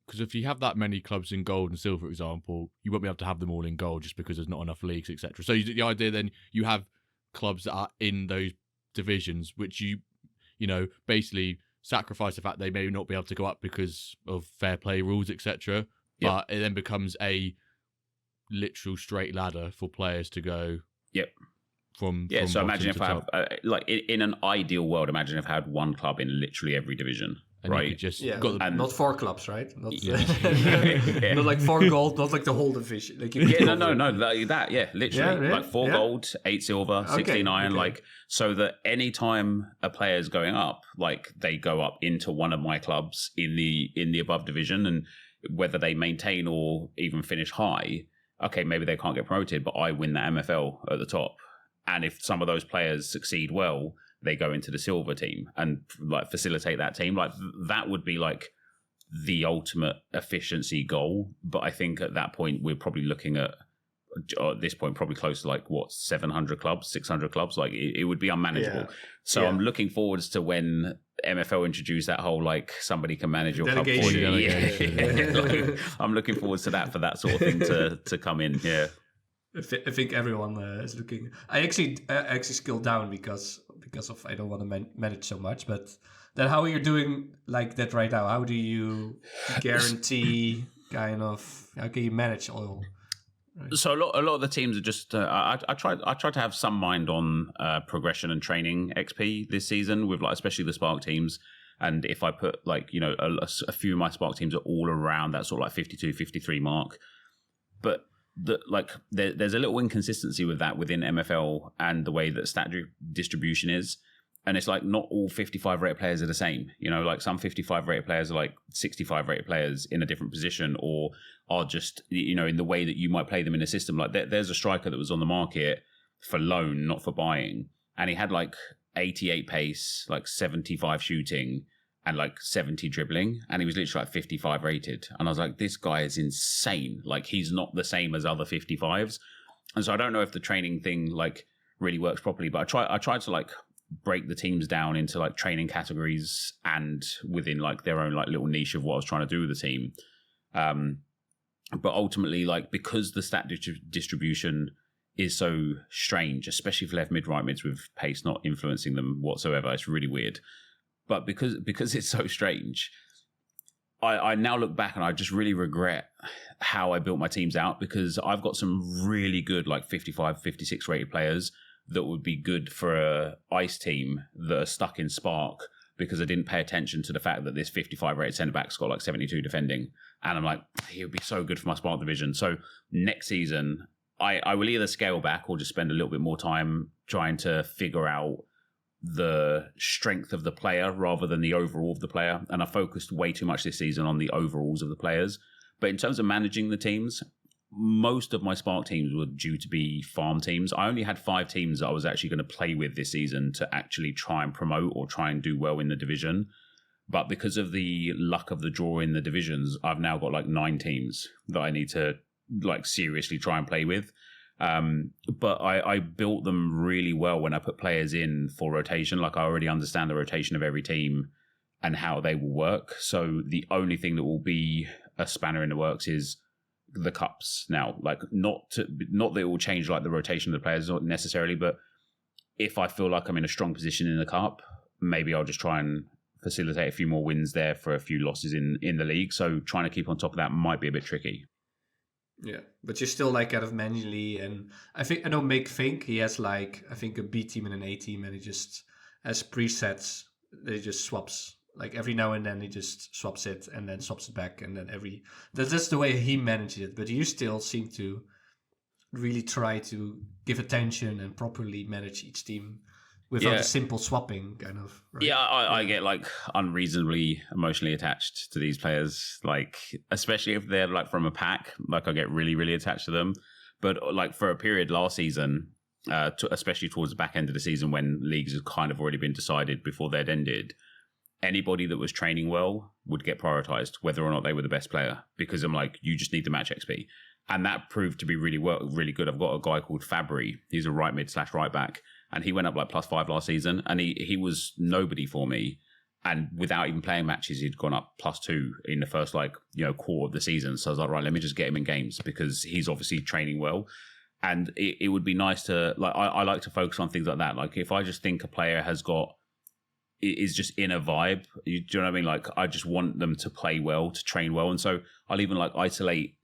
because if you have that many clubs in gold and silver, for example, you won't be able to have them all in gold just because there's not enough leagues, etc. So the idea then, you have clubs that are in those divisions, which you know, basically sacrifice the fact they may not be able to go up because of fair play rules, etc. But it then becomes a literal straight ladder for players to go. Yep. From so imagine if I have, like in an ideal world, imagine if I had one club in literally every division. And right. You just and not 4 clubs, right? Not, yeah. not like 4 gold, not like the whole division. Like you literally like 4 gold, 8 silver, 16 iron, like so that anytime a player is going up, like they go up into one of my clubs in the above division, and whether they maintain or even finish high, okay, maybe they can't get promoted, but I win that MFL at the top, and if some of those players succeed well, they go into the silver team and like facilitate that team. Like that would be like the ultimate efficiency goal. But I think at that point, we're probably looking at this point, probably close to like 700 clubs, 600 clubs. Like it would be unmanageable. Yeah. So I'm looking forwards to when MFL introduce that whole, like somebody can manage your club for you. Like, I'm looking forward to that, for that sort of thing to come in. Yeah. I think everyone is looking. I actually scaled down because of I don't want to manage so much. But then, how are you doing like that right now? How do you guarantee kind of? How can you manage all? Right? So a lot of the teams are just. I tried to have some mind on progression and training XP this season with like especially the Spark teams. And if I put like, you know, a few of my Spark teams are all around that sort of like 52, 53 mark, but there's a little inconsistency with that within MFL and the way that stat distribution is. And it's like not all 55 rated players are the same. You know, like some 55 rated players are like 65 rated players in a different position, or are just, you know, in the way that you might play them in a system. Like there's a striker that was on the market for loan, not for buying. And he had like 88 pace, like 75 shooting, and like 70 dribbling, and he was literally like 55 rated. And I was like, this guy is insane. Like he's not the same as other 55s. And so I don't know if the training thing like really works properly, but I tried to like break the teams down into like training categories and within like their own like little niche of what I was trying to do with the team. But ultimately, like because the stat distribution is so strange, especially for left mid, right mids with pace not influencing them whatsoever, it's really weird. But because it's so strange, I now look back and I just really regret how I built my teams out, because I've got some really good like 55, 56 rated players that would be good for a ice team that are stuck in Spark, because I didn't pay attention to the fact that this 55 rated centre back's got like 72 defending. And I'm like, he would be so good for my Spark division. So next season, I will either scale back or just spend a little bit more time trying to figure out the strength of the player rather than the overall of the player. And I focused way too much this season on the overalls of the players. But in terms of managing the teams, most of my Spark teams were due to be farm teams. I only had 5 teams that I was actually going to play with this season to actually try and promote or try and do well in the division. But because of the luck of the draw in the divisions, I've now got like 9 teams that I need to like seriously try and play with. But I built them really well when I put players in for rotation. Like I already understand the rotation of every team and how they will work. So the only thing that will be a spanner in the works is the cups now. Like not that it will change like the rotation of the players, not necessarily, but if I feel like I'm in a strong position in the cup, maybe I'll just try and facilitate a few more wins there for a few losses in the league. So trying to keep on top of that might be a bit tricky. Yeah, but you're still like kind of manually, and I know Make think he has like I think a B team and an A team, and he just has presets that he just swaps like every now and then he just swaps it and then swaps it back, and then that's the way he manages it. But you still seem to really try to give attention and properly manage each team without a simple swapping kind of. Right? Yeah, I get like unreasonably emotionally attached to these players, like especially if they're like from a pack. Like I get really, really attached to them. But like for a period last season, especially towards the back end of the season when leagues had kind of already been decided before they'd ended, anybody that was training well would get prioritized, whether or not they were the best player, because I'm like, you just need the match XP. And that proved to be really good. I've got a guy called Fabry. He's a right mid / right back. And he went up like +5 last season. And he was nobody for me. And without even playing matches, he'd gone up +2 in the first quarter of the season. So I was like, right, let me just get him in games because he's obviously training well. And it would be nice to, like, I like to focus on things like that. Like if I just think a player is just in a vibe, do you know what I mean? Like I just want them to play well, to train well. And so I'll even like isolate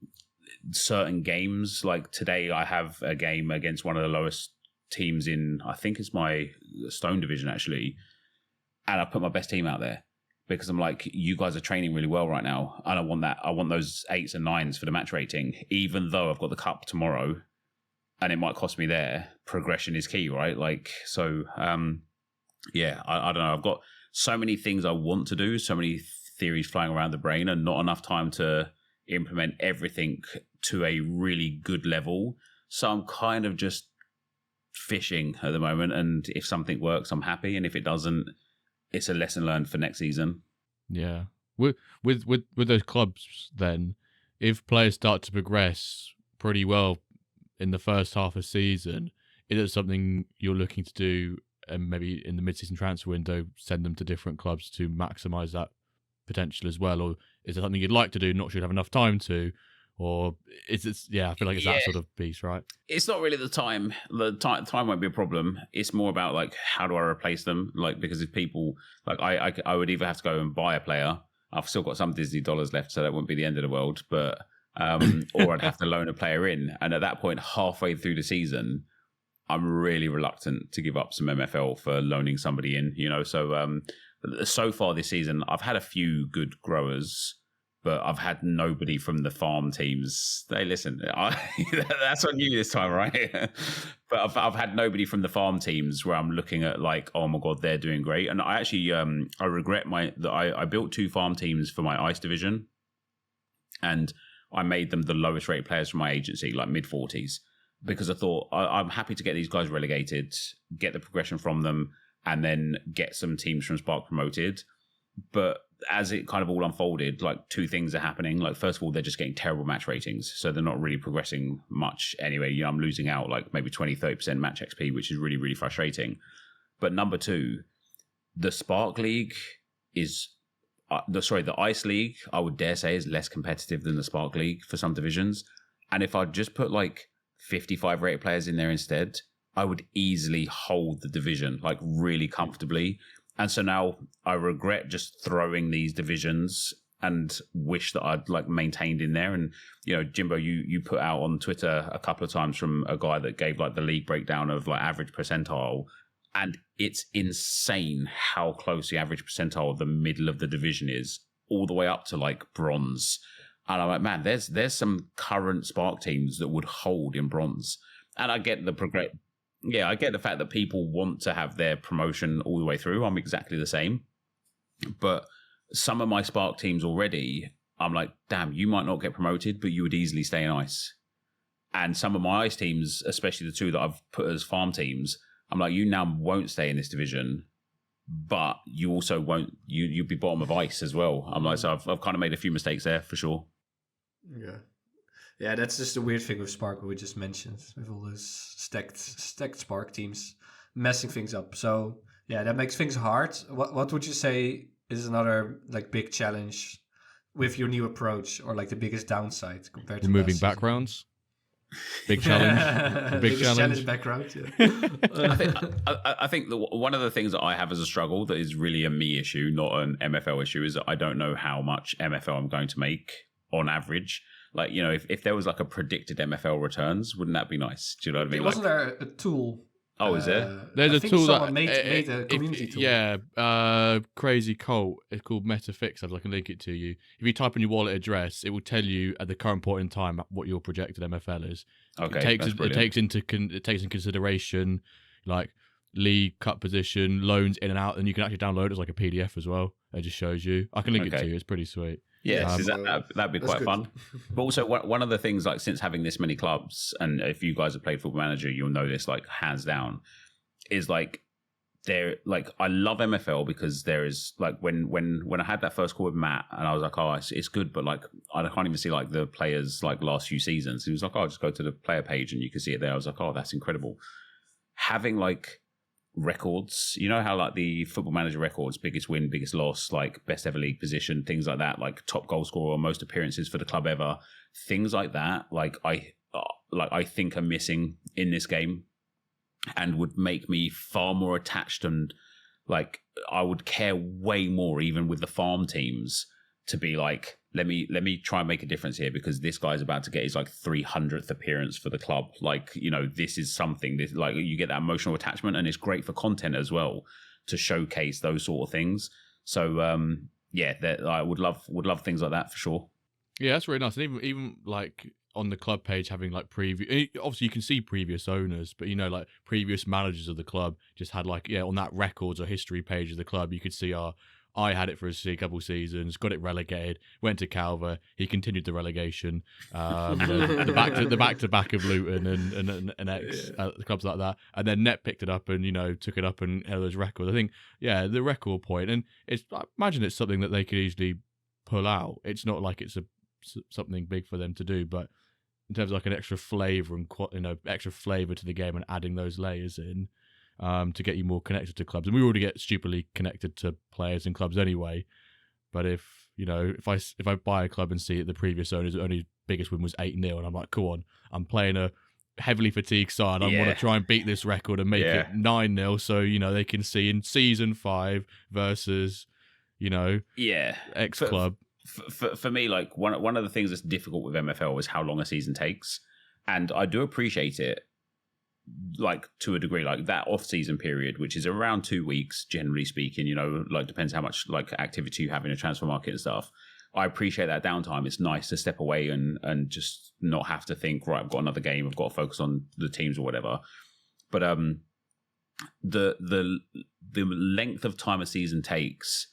certain games. Like today I have a game against one of the lowest teams in, I think it's my Stone division actually, and I put my best team out there because I'm like, you guys are training really well right now, and I want those 8s and 9s for the match rating, even though I've got the cup tomorrow and it might cost me there. Progression is key, right? Like, so yeah, I don't know, I've got so many things I want to do, so many theories flying around the brain, and not enough time to implement everything to a really good level. So I'm kind of just fishing at the moment, and if something works, I'm happy, and if it doesn't, it's a lesson learned for next season. Yeah, with those clubs, then, if players start to progress pretty well in the first half of the season, is it something you're looking to do, and maybe in the mid-season transfer window, send them to different clubs to maximise that potential as well, or is it something you'd like to do, not sure you'd have enough time to? Or is it? Yeah, I feel like it's that sort of piece, right? It's not really the time. The time won't be a problem. It's more about like, how do I replace them? Like, because if people like, I would either have to go and buy a player. I've still got some Disney dollars left, so that wouldn't be the end of the world. But or I'd have to loan a player in, and at that point, halfway through the season, I'm really reluctant to give up some MFL for loaning somebody in. You know, so far this season, I've had a few good growers, but I've had nobody from the farm teams. Hey, listen, that's on you this time, right? But I've had nobody from the farm teams where I'm looking at like, oh my God, they're doing great. And I actually, I regret that I built 2 farm teams for my ice division, and I made them the lowest rated players from my agency, like mid-40s, because I thought I'm happy to get these guys relegated, get the progression from them, and then get some teams from Spark promoted. But as it kind of all unfolded, like 2 things are happening. Like, first of all, they're just getting terrible match ratings, so they're not really progressing much anyway. You know, I'm losing out like maybe 20-30% match XP, which is really, really frustrating. But number 2, the Spark League is the Ice League, I would dare say, is less competitive than the Spark League for some divisions. And if I just put like 55 rated players in there instead, I would easily hold the division like really comfortably. And so now I regret just throwing these divisions and wish that I'd like maintained in there. And, you know, Jimbo, you put out on Twitter a couple of times from a guy that gave like the league breakdown of like average percentile. And it's insane how close the average percentile of the middle of the division is, all the way up to like bronze. And I'm like, man, there's some current Spark teams that would hold in bronze. And I get I get the fact that people want to have their promotion all the way through. I'm exactly the same. But some of my Spark teams already, I'm like, damn, you might not get promoted, but you would easily stay in Ice. And some of my Ice teams, especially the 2 that I've put as farm teams, I'm like, you now won't stay in this division, but you also won't, you'd be bottom of Ice as well. I'm like, so I've kind of made a few mistakes there for sure. Yeah. Yeah, that's just the weird thing with Spark we just mentioned, with all those stacked Spark teams messing things up. So yeah, that makes things hard. What would you say is another like big challenge with your new approach, or like the biggest downside compared to removing backgrounds? Big challenge. Big challenge background. Yeah. I think one of the things that I have as a struggle that is really a me issue, not an MFL issue, is that I don't know how much MFL I'm going to make on average. Like, you know, if there was like a predicted MFL returns, wouldn't that be nice? Do you know what I mean? Wasn't there a tool? Oh, is there? There's a tool that made a community tool. Yeah, crazy cult. It's called MetaFix. I can link it to you. If you type in your wallet address, it will tell you at the current point in time what your projected MFL is. Okay, it takes in consideration like league, cup position, loans in and out, and you can actually download it as like a PDF as well. It just shows you. I can link it to you. It's pretty sweet. Yeah, that'd be quite fun. But also, one of the things, like, since having this many clubs, and if you guys have played Football Manager, you'll know this, like, hands down, is like, I love MFL because there is, like, when I had that first call with Matt, and I was like, oh, it's good, but like I can't even see like the players like last few seasons. He was like, oh, just go to the player page and you can see it there. I was like, oh, that's incredible. Having like records, you know how like the Football Manager records, biggest win, biggest loss, like best ever league position, things like that, like top goal scorer, most appearances for the club ever, things like that, like I think are missing in this game, and would make me far more attached, and like I would care way more even with the farm teams to be like, let me try and make a difference here, because this guy's about to get his like 300th appearance for the club. Like, you know, this is something, this, like, you get that emotional attachment, and it's great for content as well to showcase those sort of things. So yeah, that I would love things like that for sure. Yeah, that's really nice. And even like on the club page, having like preview, obviously you can see previous owners, but you know, like previous managers of the club just had like, yeah, on that records or history page of the club, you could see I had it for a couple seasons, got it relegated, went to Calver, he continued the relegation, the back to back of Luton and X clubs like that, and then Net picked it up and, you know, took it up and held those records. I think, yeah, the record point, and I imagine it's something that they could easily pull out. It's not like it's something big for them to do, but in terms of like an extra flavour and, you know, extra flavour to the game and adding those layers in, to get you more connected to clubs. And we already get stupidly connected to players and clubs anyway. But if I buy a club and see the previous owner's only biggest win was 8-0, and I'm like, cool on, I'm playing a heavily fatigued side. I want to try and beat this record and make it 9-0, so, you know, they can see in season 5 versus, you know, X club. For me, like one of the things that's difficult with MFL is how long a season takes, and I do appreciate it, like, to a degree, like that off-season period, which is around 2 weeks, generally speaking, you know, like depends how much like activity you have in a transfer market and stuff. I appreciate that downtime. It's nice to step away and just not have to think, right, I've got another game, I've got to focus on the teams or whatever. But the length of time a season takes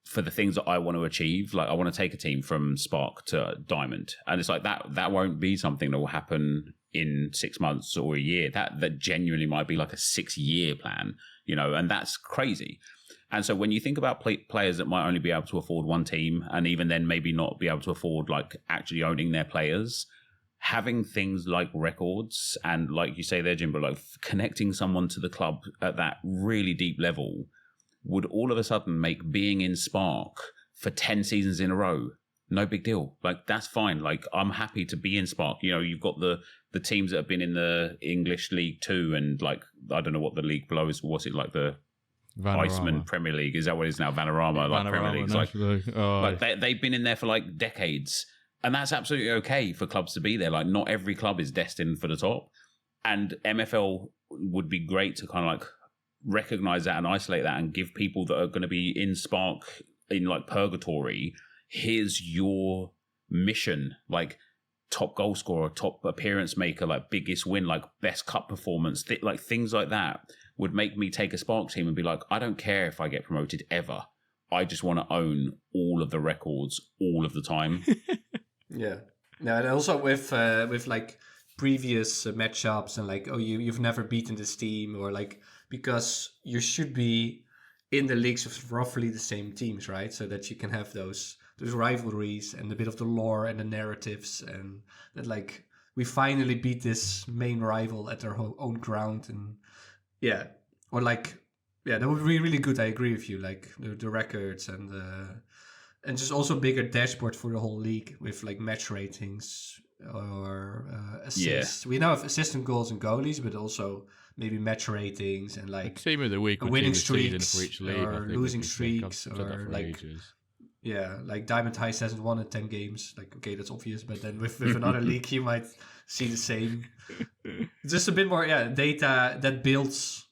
for the things that I want to achieve, like I want to take a team from Spark to Diamond, and it's like that won't be something that will happen in 6 months or a year. That genuinely might be like a 6-year plan, you know, and that's crazy. And so when you think about players that might only be able to afford one team, and even then maybe not be able to afford like actually owning their players, having things like records and, like you say there, Jim, but like connecting someone to the club at that really deep level would all of a sudden make being in Spark for 10 seasons in a row no big deal. Like, that's fine. Like, I'm happy to be in Spark. You know, you've got the teams that have been in the English League too, and like, I don't know what the league below is. What's it like, the Iceman Premier League? Is that what it is now? Vanarama, like Premier League. Like they've been in there for like decades, and that's absolutely okay for clubs to be there. Like, not every club is destined for the top, and MFL would be great to kind of like recognize that and isolate that and give people that are going to be in Spark in like purgatory, here's your mission, like top goal scorer, top appearance maker, like biggest win, like best cup performance, like things like that would make me take a Spark team and be like, I don't care if I get promoted ever. I just want to own all of the records all of the time. Yeah. No, and also with like previous matchups and like, oh, you've never beaten this team, or like, because you should be in the leagues of roughly the same teams, right? So that you can have those rivalries and a bit of the lore and the narratives, and that like we finally beat this main rival at their own ground, and yeah, or like, yeah, that would be really good. I agree with you, like the records and just also a bigger dashboard for the whole league with like match ratings or assists. Yeah. We now have assistant goals and goalies, but also maybe match ratings and like team of the week, winning streaks for each league, or losing streaks, or like ages. Yeah, like Diamond Heist hasn't won in 10 games. Like, okay, that's obvious, but then with another league, you might see the same. Just a bit more, data that builds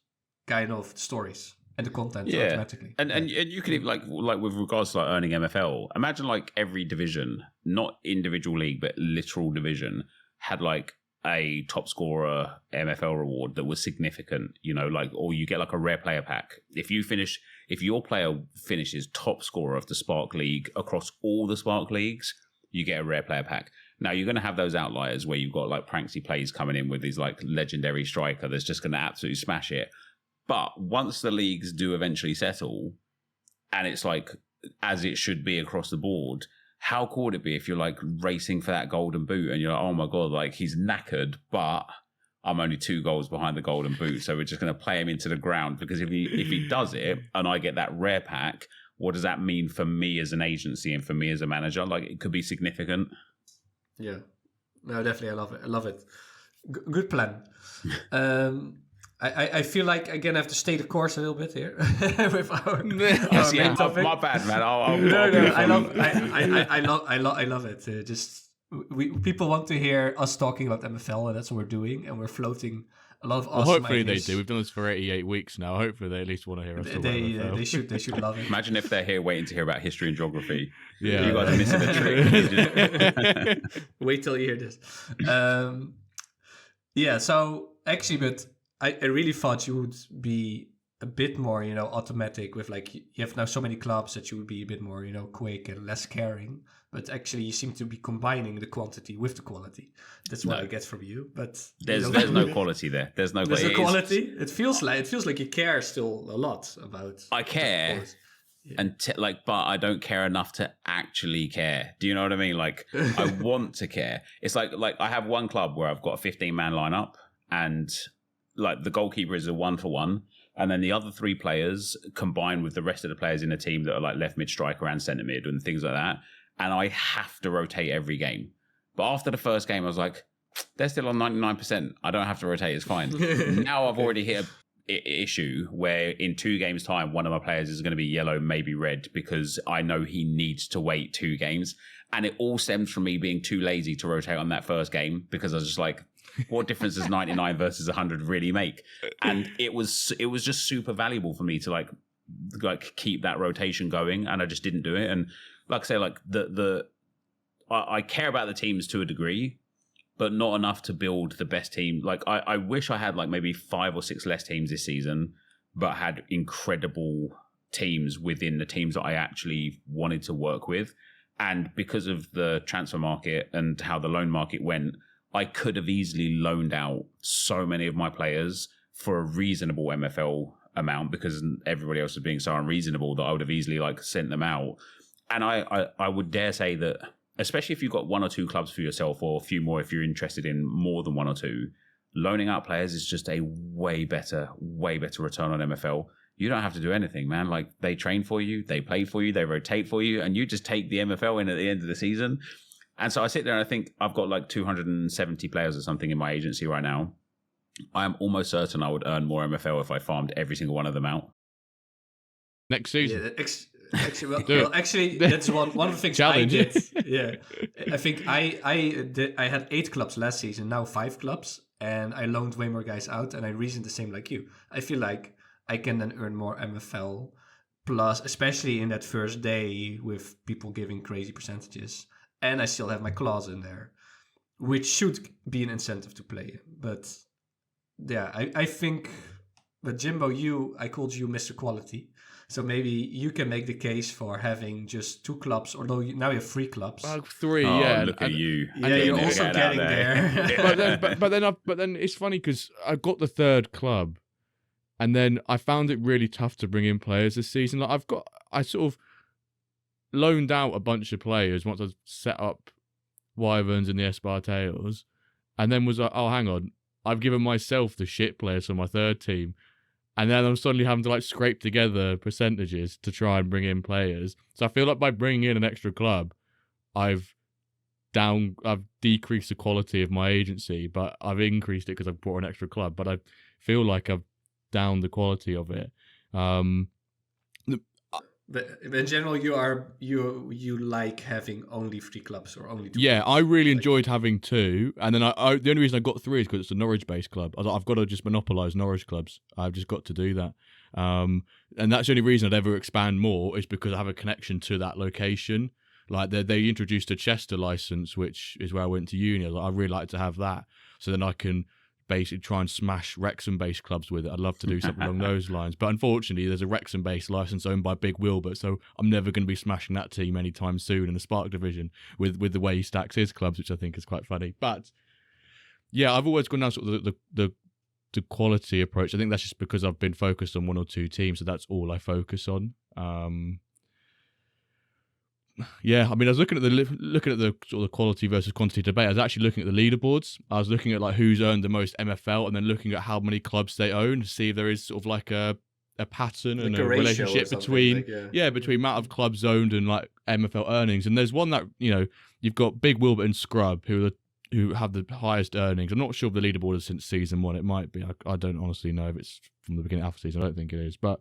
kind of stories and the content automatically. And you can even like with regards to like earning MFL, imagine like every division, not individual league, but literal division, had like a top scorer MFL reward that was significant, like, or you get like a rare player pack. If your player finishes top scorer of the Spark League across all the Spark Leagues, you get a rare player pack. Now, you're going to have those outliers where you've got like pranksy plays coming in with these like legendary striker that's just going to absolutely smash it. But once the leagues do eventually settle, and it's like as it should be across the board, how cool would it be if you're like racing for that golden boot and you're like, oh my God, like he's knackered, but I'm only 2 goals behind the golden boot. So we're just going to play him into the ground, because if he does it and I get that rare pack, what does that mean for me as an agency and for me as a manager? Like, it could be significant. Yeah, no, definitely. I love it. Good plan. I feel like, again, I have to stay the course a little bit here with our main topic. My bad, man. I love it. People want to hear us talking about MFL, and that's what we're doing, and we're floating a lot of awesome hopefully ideas. they do. We've done this for 88 weeks now. Hopefully they at least want to hear us talk about MFL. They should love it. Imagine if they're here waiting to hear about history and geography. Yeah. You guys are missing the trick. Wait till you hear this. So actually, but I really thought you would be a bit more, automatic with, like, you have now so many clubs that you would be a bit more, quick and less caring. But actually, you seem to be combining the quantity with the quality. That's what I get from you. But there's no quality there. There's no quality. It feels like you care still a lot about. I care, but I don't care enough to actually care. Do you know what I mean? Like, I want to care. It's like I have one club where I've got a 15-man lineup, and like the goalkeeper is a 1-for-1. And then the other 3 players combined with the rest of the players in the team that are like left mid striker and centre mid and things like that. And I have to rotate every game. But after the first game, I was like, they're still on 99%. I don't have to rotate. It's fine. Now I've already hit an issue where in 2 games' time, one of my players is going to be yellow, maybe red, because I know he needs to wait 2 games. And it all stems from me being too lazy to rotate on that first game, because I was just like, what difference does 99 versus 100 really make? And it was just super valuable for me to like keep that rotation going, and I just didn't do it. And like I say, like I care about the teams to a degree, but not enough to build the best team. Like I wish I had like maybe 5 or 6 less teams this season, but had incredible teams within the teams that I actually wanted to work with. And because of the transfer market and how the loan market went, I could have easily loaned out so many of my players for a reasonable MFL amount, because everybody else was being so unreasonable that I would have easily like sent them out. And I would dare say that, especially if you've got 1 or 2 clubs for yourself, or a few more if you're interested in more than 1 or 2, loaning out players is just a way better return on MFL. You don't have to do anything, man. Like, they train for you, they play for you, they rotate for you, and you just take the MFL in at the end of the season. And so I sit there and I think I've got like 270 players or something in my agency right now. I am almost certain I would earn more MFL if I farmed every single one of them out. Next season. Actually, that's one of the things Challenge. I did. Yeah, I think I had 8 clubs last season, now 5 clubs, and I loaned way more guys out, and I reasoned the same like you. I feel like I can then earn more MFL, plus, especially in that first day with people giving crazy percentages, and I still have my clause in there, which should be an incentive to play. But yeah, I think, but Jimbo, I called you Mr. Quality. So maybe you can make the case for having just 2 clubs, although now you have 3 clubs. 3, yeah. Look at you. Yeah, you're also getting there. but then it's funny because I got the 3rd club, and then I found it really tough to bring in players this season. Like I sort of loaned out a bunch of players once I set up Wyverns and the Espartails, and then was like, oh, hang on, I've given myself the shit players for my 3rd team. And then I'm suddenly having to like scrape together percentages to try and bring in players. So I feel like by bringing in an extra club, I've decreased the quality of my agency, but I've increased it because I've brought an extra club. But I feel like I've downed the quality of it. But in general, you like having only 3 clubs or only 2. Yeah, clubs. I really enjoyed having 2, and then the only reason I got 3 is because it's a Norwich-based club. I was like, I've got to just monopolise Norwich clubs. I've just got to do that, and that's the only reason I'd ever expand more is because I have a connection to that location. Like they introduced a Chester license, which is where I went to uni. I really like to have that, so then I can basically try and smash Wrexham-based clubs with it. I'd love to do something along those lines, but unfortunately, there's a Wrexham-based license owned by Big Wilbur, so I'm never going to be smashing that team anytime soon in the Spark division with the way he stacks his clubs, which I think is quite funny. But yeah, I've always gone down sort of the quality approach. I think that's just because I've been focused on one or two teams, so that's all I focus on. Yeah, I mean, I was looking at the sort of quality versus quantity debate. I was actually looking at the leaderboards. I was looking at like who's earned the most MFL, and then looking at how many clubs they own to see if there is sort of like a pattern and a relationship between between amount of clubs owned and like MFL earnings. And there's one that, you know, you've got Big Wilbur and Scrub who have the highest earnings. I'm not sure if the leaderboard is since season 1. It might be. I don't honestly know if it's from the beginning of the season. I don't think it is, but.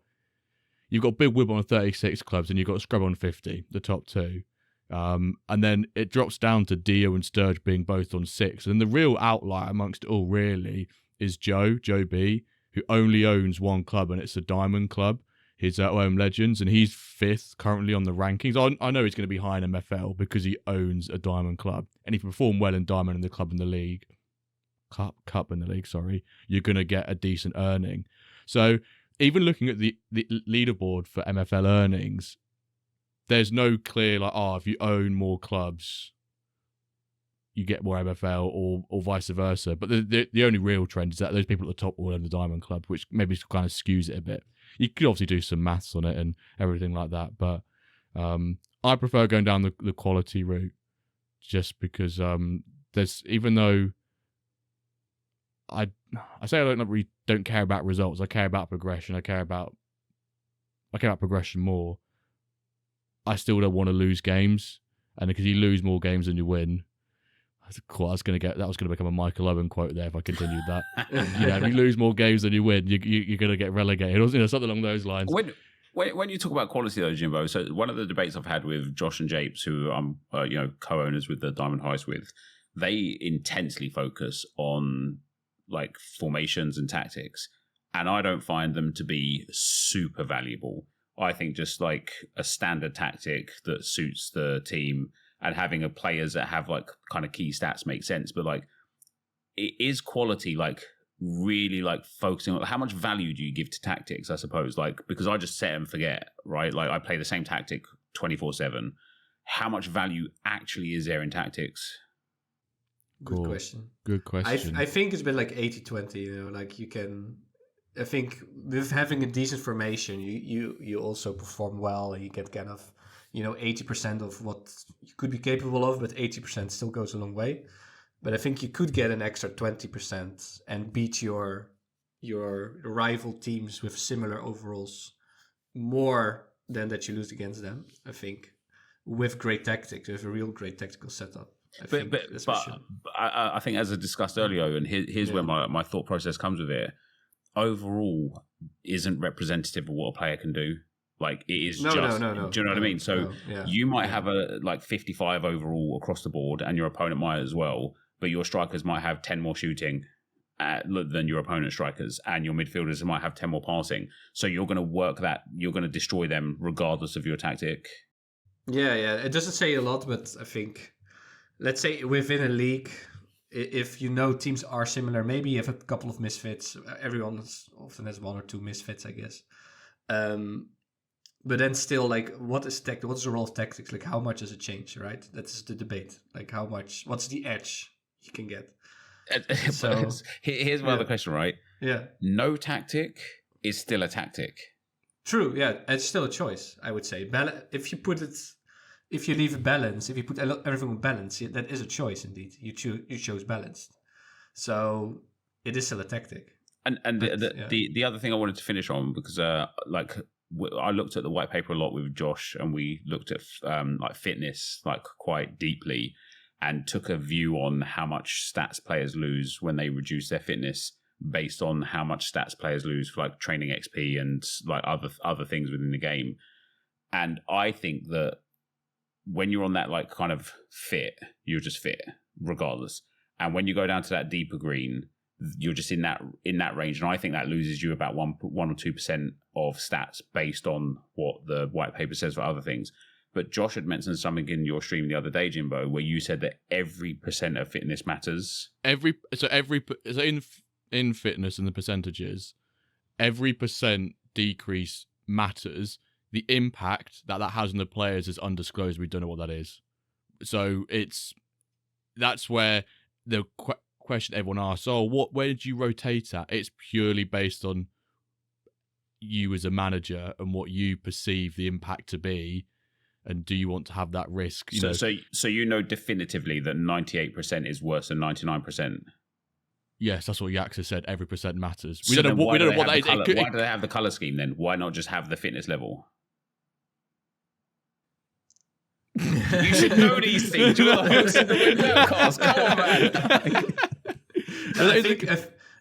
You've got Big Wilbur on 36 clubs, and you've got Scrub on 50, the top two. And then it drops down to Dio and Sturge being both on 6. And the real outlier amongst it all, really, is Joe B, who only owns one club, and it's the Diamond Club, his OM Legends, and he's 5th currently on the rankings. I know he's going to be high in MFL because he owns a Diamond Club. And if you perform well in Diamond and the club in the league, Cup in the league, sorry, you're going to get a decent earning. So even looking at the leaderboard for MFL earnings, there's no clear like, if you own more clubs, you get more MFL or vice versa. But the only real trend is that those people at the top all own the Diamond Club, which maybe kind of skews it a bit. You could obviously do some maths on it and everything like that, but I prefer going down the quality route just because there's, even though I say I don't care about results. I care about progression. I care about progression more. I still don't want to lose games, and because you lose more games than you win, that was going to become a Michael Owen quote there if I continued that. You know, if you lose more games than you win, you're going to get relegated, or, you know, something along those lines. When you talk about quality though, Jimbo, so one of the debates I've had with Josh and Japes, who I'm co-owners with the Diamond Heist with, they intensely focus on like formations and tactics, and I don't find them to be super valuable. I think just like a standard tactic that suits the team and having a players that have like kind of key stats makes sense. But like, it is quality like really like focusing on how much value do you give to tactics, I suppose, like, because I just set and forget, right? Like I play the same tactic 24/7. How much value actually is there in tactics? Good question. Good question. I think it's been like 80-20, you know, like you can, I think with having a decent formation, you also perform well, and you get kind of, you know, 80% of what you could be capable of, but 80% still goes a long way. But I think you could get an extra 20% and beat your rival teams with similar overalls more than that you lose against them, I think, with great tactics, with a real great tactical setup. But I think, as I discussed earlier, and here's where my thought process comes with it, overall isn't representative of what a player can do. Like, it is no. Do you know what I mean? So you might have a like 55 overall across the board, and your opponent might as well, but your strikers might have 10 more shooting than your opponent's strikers, and your midfielders might have 10 more passing. So you're going to work that, you're going to destroy them regardless of your tactic. Yeah. It doesn't say a lot, but I think, let's say within a league, if you know teams are similar, maybe you have a couple of misfits. Everyone often has one or two misfits, I guess. But then still, like, what's the role of tactics? Like, how much does it change, right? That's the debate. Like, what's the edge you can get? So here's my other question, right? Yeah. No tactic is still a tactic. True, yeah. It's still a choice, I would say. If you leave it balanced, if you put everything on balance, that is a choice indeed. You chose balanced. So it is still a tactic. And the other thing I wanted to finish on, because I looked at the white paper a lot with Josh, and we looked at like fitness like quite deeply, and took a view on how much stats players lose when they reduce their fitness based on how much stats players lose for like training XP and like other things within the game. And I think that when you're on that like kind of fit, you're just fit regardless. And when you go down to that deeper green, you're just in that range, and I think that loses you about 1 or 2% of stats based on what the white paper says for other things. But Josh had mentioned something in your stream the other day, Jimbo, where you said that every % of fitness matters. So in fitness and the percentages, every % decrease matters. The impact that has on the players is undisclosed. We don't know what that is. So that's where the question everyone asks, where did you rotate at? It's purely based on you as a manager and what you perceive the impact to be, and do you want to have that risk? So you know definitively that 98% is worse than 99%. Yes, that's what Yax has said. Every % matters. We don't know what that is. Why do they have the color scheme then? Why not just have the fitness level? You should know these things. You're the host of the WenDirkCast. Come on, man.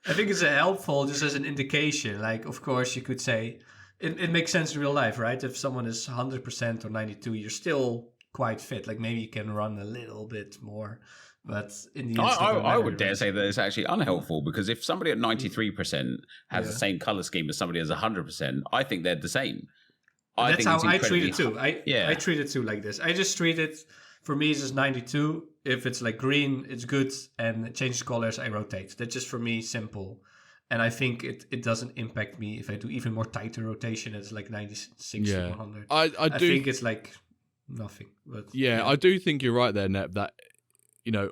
I think it's helpful just as an indication. Like, of course, you could say it makes sense in real life, right? If someone is 100% or 92, you're still quite fit. Like, maybe you can run a little bit more. But in the end, I would dare say that it's actually unhelpful, because if somebody at 93% has the same color scheme as somebody as 100%, I think they're the same. That's how I treat it too. I treat it too like this. I just treat it, for me, it's just 92. If it's like green, it's good, and it changes colors, I rotate. That's just for me simple. And I think it doesn't impact me if I do even more tighter rotation. It's like 96 to 100. I think it's like nothing. But I do think you're right there, Nep, that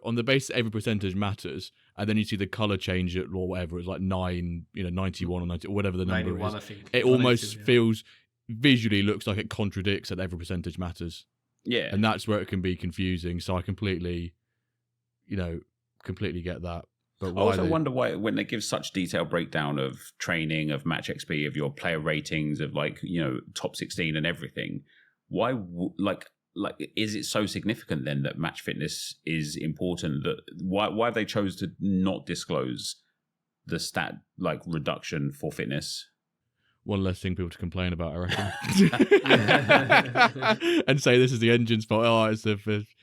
on the basis every percentage matters, and then you see the color change at or whatever, it's like 91 or 90 or whatever the number 91, is. I think. It almost feels visually looks like it contradicts that every percentage matters. Yeah. And that's where it can be confusing. So I completely get that. But I also wonder why, when they give such detailed breakdown of training, of match XP, of your player ratings, of top 16 and everything, why is it so significant then that match fitness is important? That why have they chose to not disclose the stat reduction for fitness? One less thing people to complain about, I reckon. And say this is the engine's fault. It's the fish.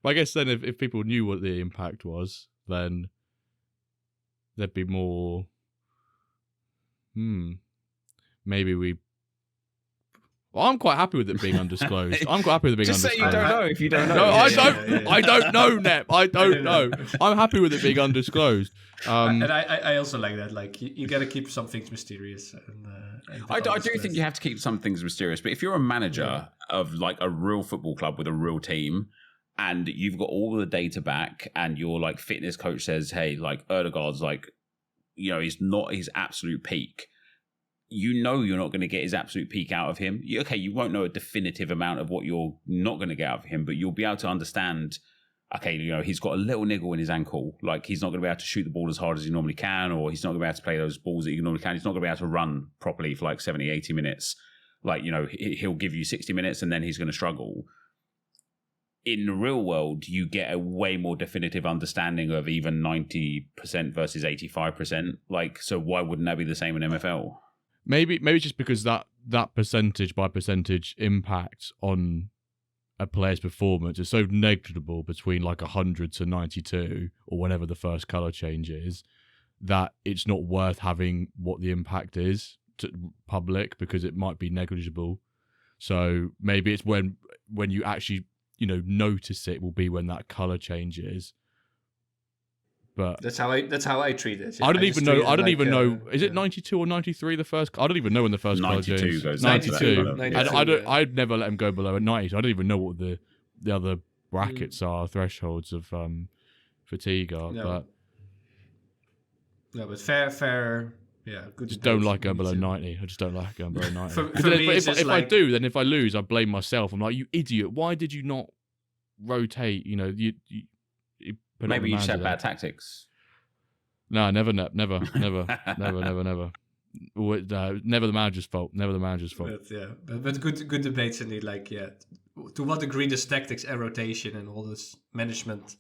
But I guess then if people knew what the impact was, then there'd be more. Maybe we. Well, I'm quite happy with it being undisclosed. Just say you don't know if you don't know. No, I don't know, Nep. I don't know. I'm happy with it being undisclosed. And I also like that. Like, you got to keep some things mysterious. I do think you have to keep some things mysterious. But if you're a manager of a real football club with a real team, and you've got all the data back, and your fitness coach says, "Hey, Erdegaard's he's not his absolute peak." You're not going to get his absolute peak out of him. You won't know a definitive amount of what you're not going to get out of him, but you'll be able to understand, he's got a little niggle in his ankle. He's not going to be able to shoot the ball as hard as he normally can, or he's not going to be able to play those balls that he normally can. He's not going to be able to run properly for 70, 80 minutes. He'll give you 60 minutes and then he's going to struggle. In the real world, you get a way more definitive understanding of even 90% versus 85%. So why wouldn't that be the same in MFL? Maybe just because that percentage by percentage impact on a player's performance is so negligible between 100 to 92 or whenever the first color change is, that it's not worth having what the impact is to public, because it might be negligible. So maybe it's when you actually notice it will be when that color changes. But that's how I treat it. I don't even know. Is it 92 or 93? The first. I don't even know when the first color change. 92. I'd never let him go below a 90. I don't even know what the other brackets are, thresholds of fatigue are. No. But fair. Yeah, good. Just don't like going below 90. I just don't like going below 90. for me, if I do, then if I lose, I blame myself. I'm like, you idiot! Why did you not rotate? You Maybe you just had bad tactics. No, never. Never the manager's fault. Never the manager's fault. But good debates indeed. To what degree does tactics and rotation and all this management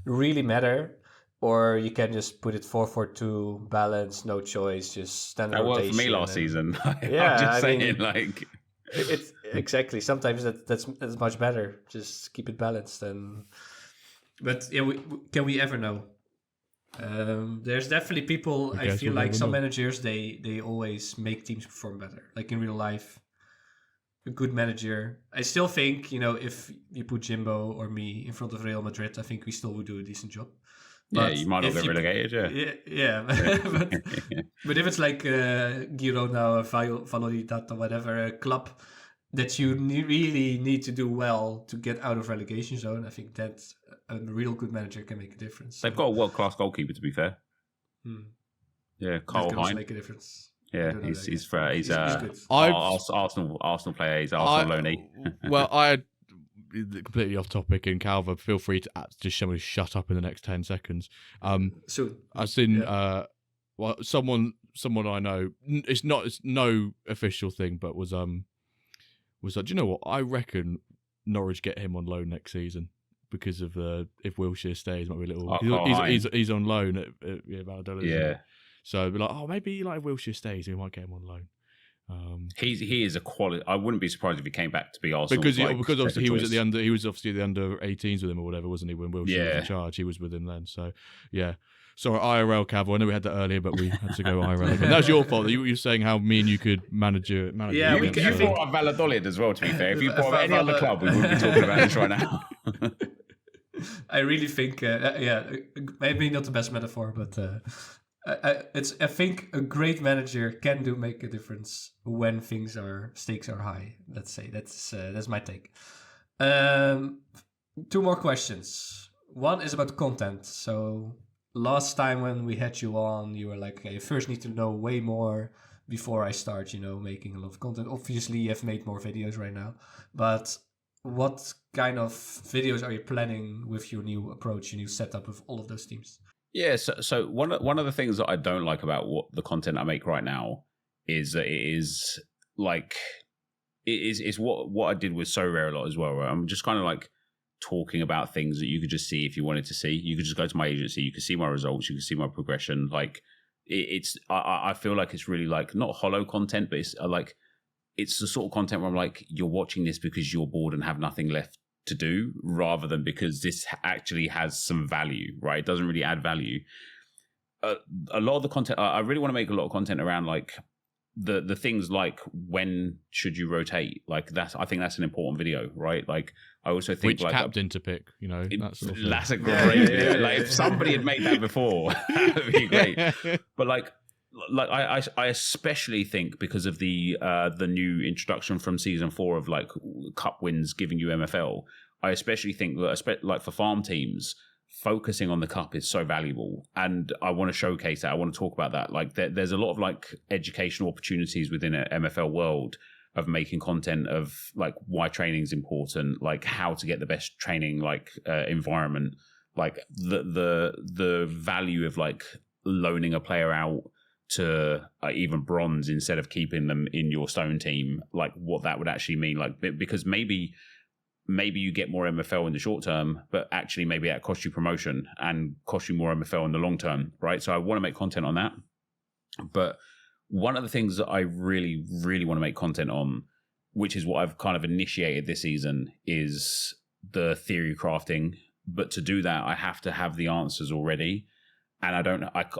really matter? Or you can just put it 4-4-2, balance, no choice, just standard rotation. That worked for me last season. Yeah, I'm just saying, It's exactly. Sometimes that's much better. Just keep it balanced. But can we ever know? There's definitely people. I feel like some managers they always make teams perform better. In real life, a good manager. I still think, if you put Jimbo or me in front of Real Madrid, I think we still would do a decent job. Yeah, But you might not if get relegated, yeah. But if it's like Girona or Valladolid or whatever, a club that you really need to do well to get out of relegation zone, I think that a real good manager can make a difference. They've got a world-class goalkeeper, to be fair. Yeah, Carl that can also Hein. make a difference. Yeah, he's good. Arsenal player. He's Arsenal loanee. Well, I completely off topic, and Calva, feel free to just show me shut up in the next 10 seconds. Soon. I've seen someone I know. It's no official thing, but was like, do you know what? I reckon Norwich get him on loan next season because of if Wilshere stays, might be a little. He's on loan at Valladolid. Yeah. So I'd be like, oh, maybe like if Wilshere stays, we might get him on loan. He is a quality. I wouldn't be surprised if he came back to be Arsenal because obviously he was at the under. He was obviously the under 18s with him or whatever, wasn't he? When Wilshere was in charge, he was with him then. So yeah. Sorry, IRL Cav. I know we had that earlier, but we had to go IRL. But that's your fault. You were saying how me and you could manage it. Yeah, you brought up Valladolid as well. To be fair, if you brought up any other club, we wouldn't be talking about this right now. I really think, maybe not the best metaphor, but I think a great manager can make a difference when stakes are high. Let's say that's my take. 2 more questions. One is about content. So last time when we had you on, you were like, okay, you first need to know way more before I start, making a lot of content. Obviously, you have made more videos right now, but what kind of videos are you planning with your new approach, your new setup with all of those teams? Yeah, so one of the things that I don't like about what the content I make right now is that it's what I did with So Rare a lot as well, right? I'm just kind of like talking about things that you could just see if you wanted to see. You could just go to my agency, you could see my results, you could see my progression. Like I feel like it's really like not hollow content, but it's the sort of content where I'm like, you're watching this because you're bored and have nothing left to do, rather than because this actually has some value, right? It doesn't really add value. A lot of the content, I really want to make a lot of content around like the things like when should you rotate? Like I think that's an important video, right? Like I also think which captain to pick, that sort of thing. That's a great video. Like if somebody had made that before, that'd be great. But like I especially think because of the new introduction from season 4 of like cup wins giving you MFL, I especially think that like for farm teams, focusing on the cup is so valuable, and I want to showcase that. I want to talk about that. Like there's a lot of like educational opportunities within an MFL world of making content of like why training is important, like how to get the best training like environment, like the value of like loaning a player out to even bronze instead of keeping them in your stone team, like what that would actually mean. Like because maybe you get more MFL in the short term, but actually maybe that costs you promotion and costs you more MFL in the long term, right? So I want to make content on that. But one of the things that I really, really want to make content on, which is what I've kind of initiated this season, is the theory crafting. But to do that, I have to have the answers already. And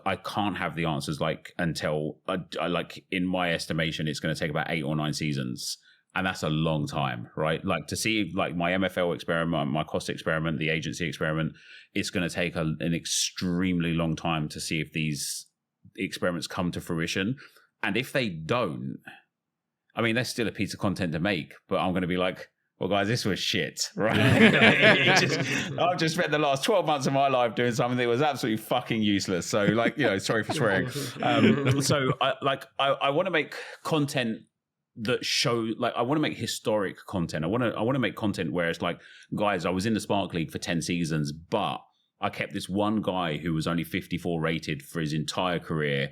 I can't have the answers like until like in my estimation, it's going to take about 8 or 9 seasons. And that's a long time, right? Like to see like my MFL experiment, my cost experiment, the agency experiment, it's going to take an extremely long time to see if these experiments come to fruition. And if they don't, I mean, there's still a piece of content to make, but I'm going to be like, well, guys, this was shit, right? I've just spent the last 12 months of my life doing something that was absolutely fucking useless. So like, sorry for swearing. So I want to make content that show, like, I want to make historic content. I want to make content where it's like, guys, I was in the Spark League for 10 seasons, but I kept this one guy who was only 54 rated for his entire career,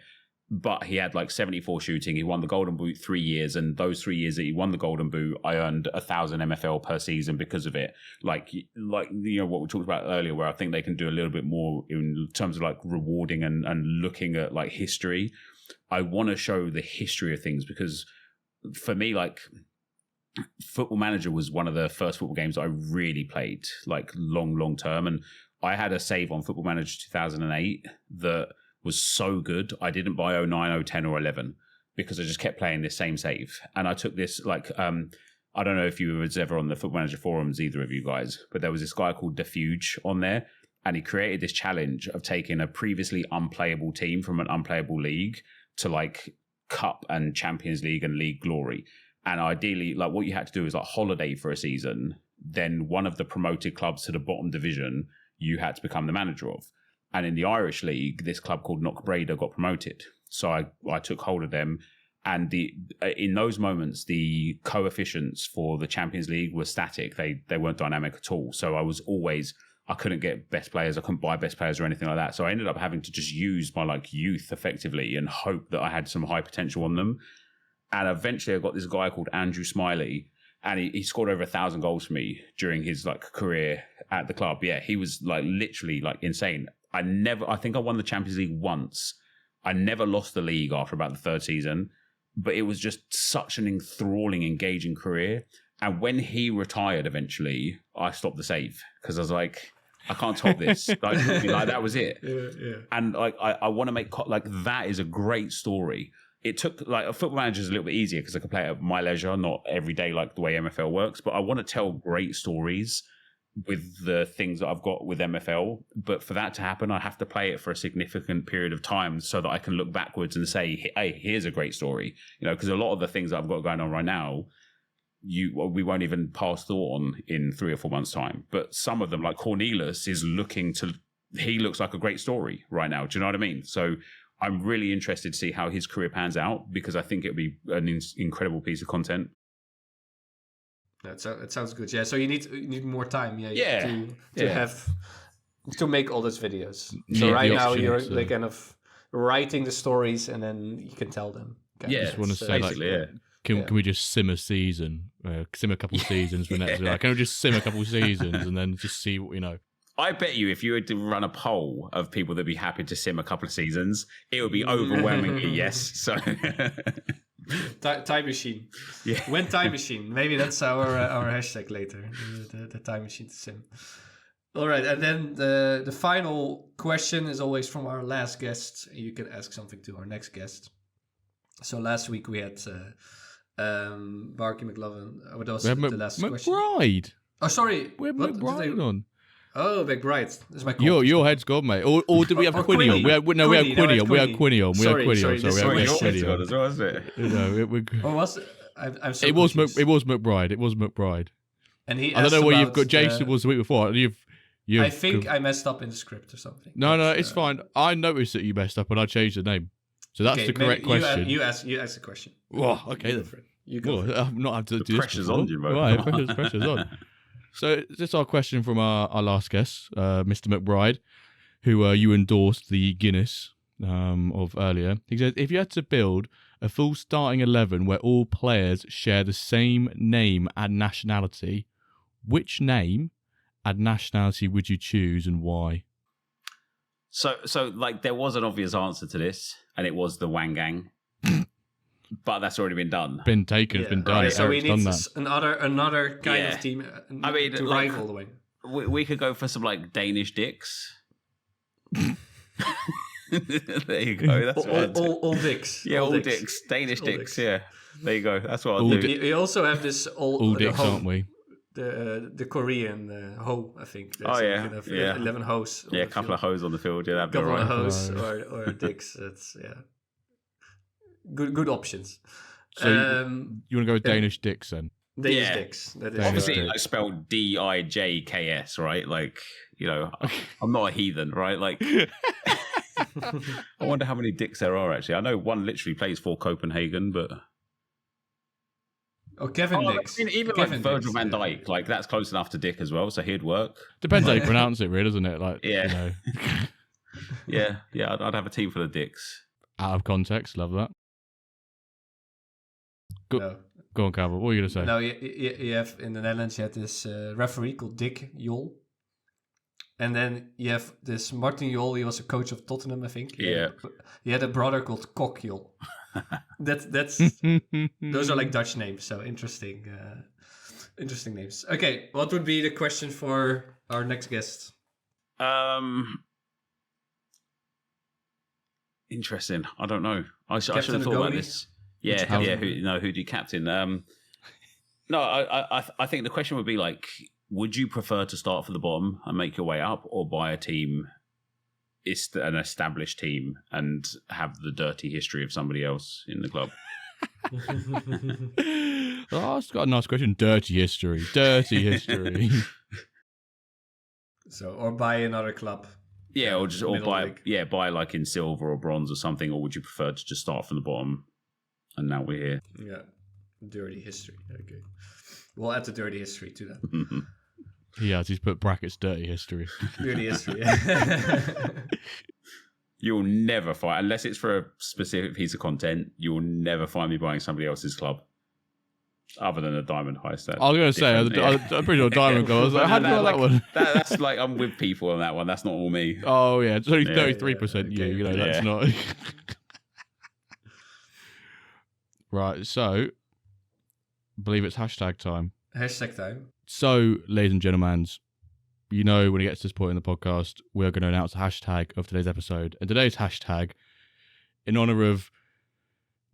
but he had like 74 shooting. He won the Golden Boot 3 years, and those 3 years that he won the Golden Boot, I earned 1,000 MFL per season because of it. Like what we talked about earlier, where I think they can do a little bit more in terms of like rewarding and looking at like history. I want to show the history of things, because for me, like, Football Manager was one of the first football games I really played, like long term. And I had a save on Football Manager 2008 that was so good. I didn't buy 09, 010 or 11 because I just kept playing this same save. And I took this, like, I don't know if you was ever on the Football Manager forums, either of you guys, but there was this guy called Defuge on there, and he created this challenge of taking a previously unplayable team from an unplayable league to like Cup and Champions League and League glory. And ideally, like what you had to do is like holiday for a season, then one of the promoted clubs to the bottom division you had to become the manager of. And in the Irish League, this club called Knockbreda got promoted. So I took hold of them. And in those moments, the coefficients for the Champions League were static. They weren't dynamic at all. So I couldn't get best players. I couldn't buy best players or anything like that. So I ended up having to just use my like youth effectively and hope that I had some high potential on them. And eventually I got this guy called Andrew Smiley, and he scored over 1,000 goals for me during his like career at the club. Yeah, he was like literally like insane. I think I won the Champions League once. I never lost the league after about the third season, but it was just such an enthralling, engaging career. And when he retired eventually, I stopped the save because I was like, I can't top this. like that was it. Yeah. And like I want to make like that is a great story. It took like a Football Manager is a little bit easier because I can play it at my leisure, not every day like the way MFL works. But I want to tell great stories with the things that I've got with MFL. But for that to happen, I have to play it for a significant period of time so that I can look backwards and say, hey, here's a great story. You know, because a lot of the things that I've got going on right now, we won't even pass thought on in 3 or 4 months' time. But some of them, like Cornelius, he looks like a great story right now. Do you know what I mean? So I'm really interested to see how his career pans out because I think it'll be an incredible piece of content. That sounds good. Yeah, so you need more time. To make all those videos. So right now you're like kind of writing the stories and then you can tell them. I just want to say can we just sim a season, sim a couple of seasons for next year? Can we just sim a couple of seasons and then just see what, you know? I bet you if you were to run a poll of people that'd be happy to sim a couple of seasons, it would be overwhelmingly yes. So time machine. Yeah. When time machine. Maybe that's our hashtag later. The time machine to sim. All right, and then the final question is always from our last guest. You can ask something to our next guest. So last week we had Barky McLovin. What was the last question? McBride. Oh, sorry. We had McBride on. Oh, McBride. That's my call. Your head's gone, mate. Or did we have Quinny on? We had Quinny on. We had Quinny on. Sorry, your head's gone as well, wasn't it? Was it? I'm so it was McBride. It was McBride. And he. I don't know where you've got. Jason was the week before. I think I messed up in the script or something. No, it's fine. I noticed that you messed up, and I changed the name. So that's the correct question. You ask the question. Well, okay then. You go. I'm not having to do this. Pressure's on you, bro. Right, pressure's on. So this is our question from our last guest, Mr. McBride, who you endorsed the Guinness of earlier. He says, if you had to build a full starting 11 where all players share the same name and nationality, which name and nationality would you choose and why? So like there was an obvious answer to this, and it was the Wangang. But that's already been done. Been taken, it's been done. Right, so we need another kind of team to like, rival the way. We could go for some like Danish dicks. There you go. That's all dicks. Yeah, all dicks. Danish dicks. Yeah, there you go. That's what I'll do. We also have this all dicks, aren't we? The Korean ho, I think. There's 11 hoes. Yeah, a couple of hoes on the field. Yeah, that'd be couple right. of hoes or dicks. That's Good options. So you want to go with Danish dicks then? Danish dicks. That is obviously like spelled DIJKS, right? Like, you know, I'm not a heathen, right? Like, I wonder how many dicks there are actually. I know one literally plays for Copenhagen, but Kevin Dix. I mean, even Kevin like Virgil van Dijk, like that's close enough to Dick as well, so he'd work. Depends how you pronounce it, really, doesn't it? Like, yeah, you know. yeah. I'd have a team for the Dicks. Out of context, love that. Go on, Calvin. What are you going to say? No, you have in the Netherlands, you had this referee called Dick Jol. And then you have this Martin Jol, he was a coach of Tottenham, I think. Yeah. He had a brother called Kok Jol. That's those are like Dutch names, so interesting names. Okay, what would be the question for our next guest? Interesting. I don't know. I should have thought about this. Yeah. Who do you captain? No, I think the question would be like, would you prefer to start from the bottom and make your way up, or buy a team, an established team, and have the dirty history of somebody else in the club? Oh, it's got a nice question. Dirty history. So, or buy another club. Yeah, or buy league. buy like in silver or bronze or something, or would you prefer to just start from the bottom? And now we're here. Yeah, dirty history. Okay, we'll add the dirty history to that. He's put brackets dirty history. Dirty history. You'll never find, unless it's for a specific piece of content, you'll never find me buying somebody else's club. Other than a Diamond Heist. I was going to say, I'm pretty sure Diamond Go. I was like, how do you know that one? That's like, I'm with people on that one. That's not all me. Oh, yeah. It's only 33% you. You know, that's not. Right. So, I believe it's hashtag time. Hashtag time. So, ladies and gentlemen, you know, when it gets to this point in the podcast, we're going to announce the hashtag of today's episode. And today's hashtag, in honor of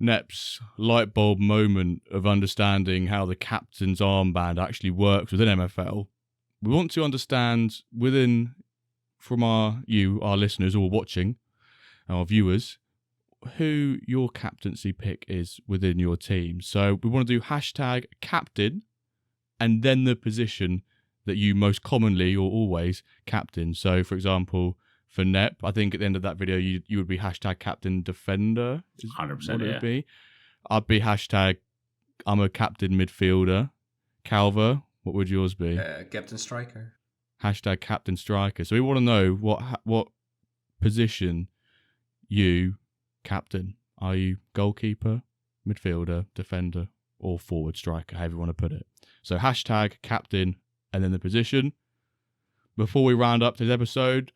Nep's light bulb moment of understanding how the captain's armband actually works within MFL, we want to understand from our listeners or watching, our viewers, who your captaincy pick is within your team. So we want to do hashtag captain and then the position that you most commonly or always captain. So, for example, for Nep, I think at the end of that video, you would be hashtag captain defender. 100%, yeah. Be. I'd be hashtag I'm a captain midfielder. Calver, what would yours be? Captain striker. Hashtag captain striker. So we want to know what position you captain. Are you goalkeeper, midfielder, defender, or forward striker, however you want to put it. So hashtag captain and then the position. Before we round up today's episode,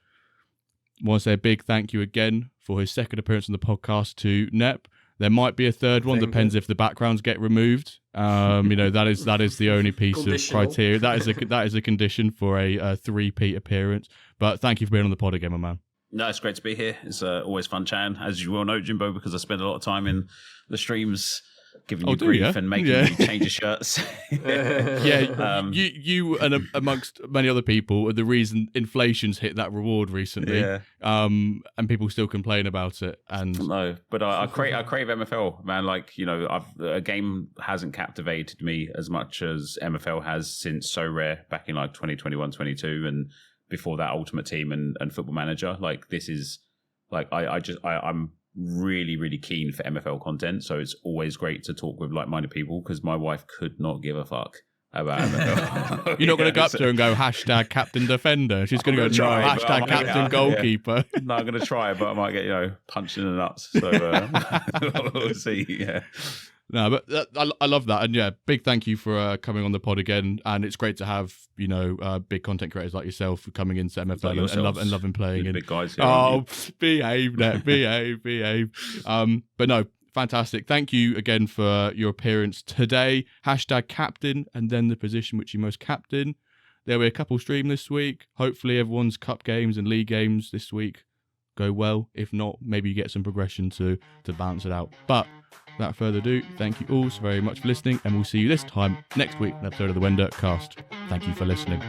I want to say a big thank you again for his second appearance on the podcast to Nep. There might be a third one, depends if the backgrounds get removed. That is the only piece of criteria. That is a condition for a three-peat appearance. But thank you for being on the pod again, my man. No, it's great to be here. It's always fun chatting, as you well know, Jimbo, because I spend a lot of time in the streams giving you grief and making you change your shirts. You and amongst many other people are the reason inflation's hit that reward recently. And people still complain about it. And no, but I crave MFL, man. Like, a game hasn't captivated me as much as MFL has since So Rare back in like 2021, 22, and before that Ultimate Team and Football Manager. Like, this is like I'm really, really keen for MFL content, so it's always great to talk with like-minded people, because my wife could not give a fuck about MFL. You're not going to go up to her and go hashtag captain defender. She's going to go hashtag captain goalkeeper. Yeah. No, I'm going to try, but I might get punched in the nuts. So we'll see. Yeah. No, but I love that, and big thank you for coming on the pod again. And it's great to have big content creators like yourself coming into MFL and loving playing. Big guys. Here, behave, Net, behave. But no, fantastic. Thank you again for your appearance today. Hashtag captain and then the position which you most captain. There'll be a couple stream this week. Hopefully everyone's cup games and league games this week go well. If not, maybe you get some progression to balance it out. But without further ado, thank you all so very much for listening, and we'll see you this time next week in an episode of the WenDirkCast. Thank you for listening.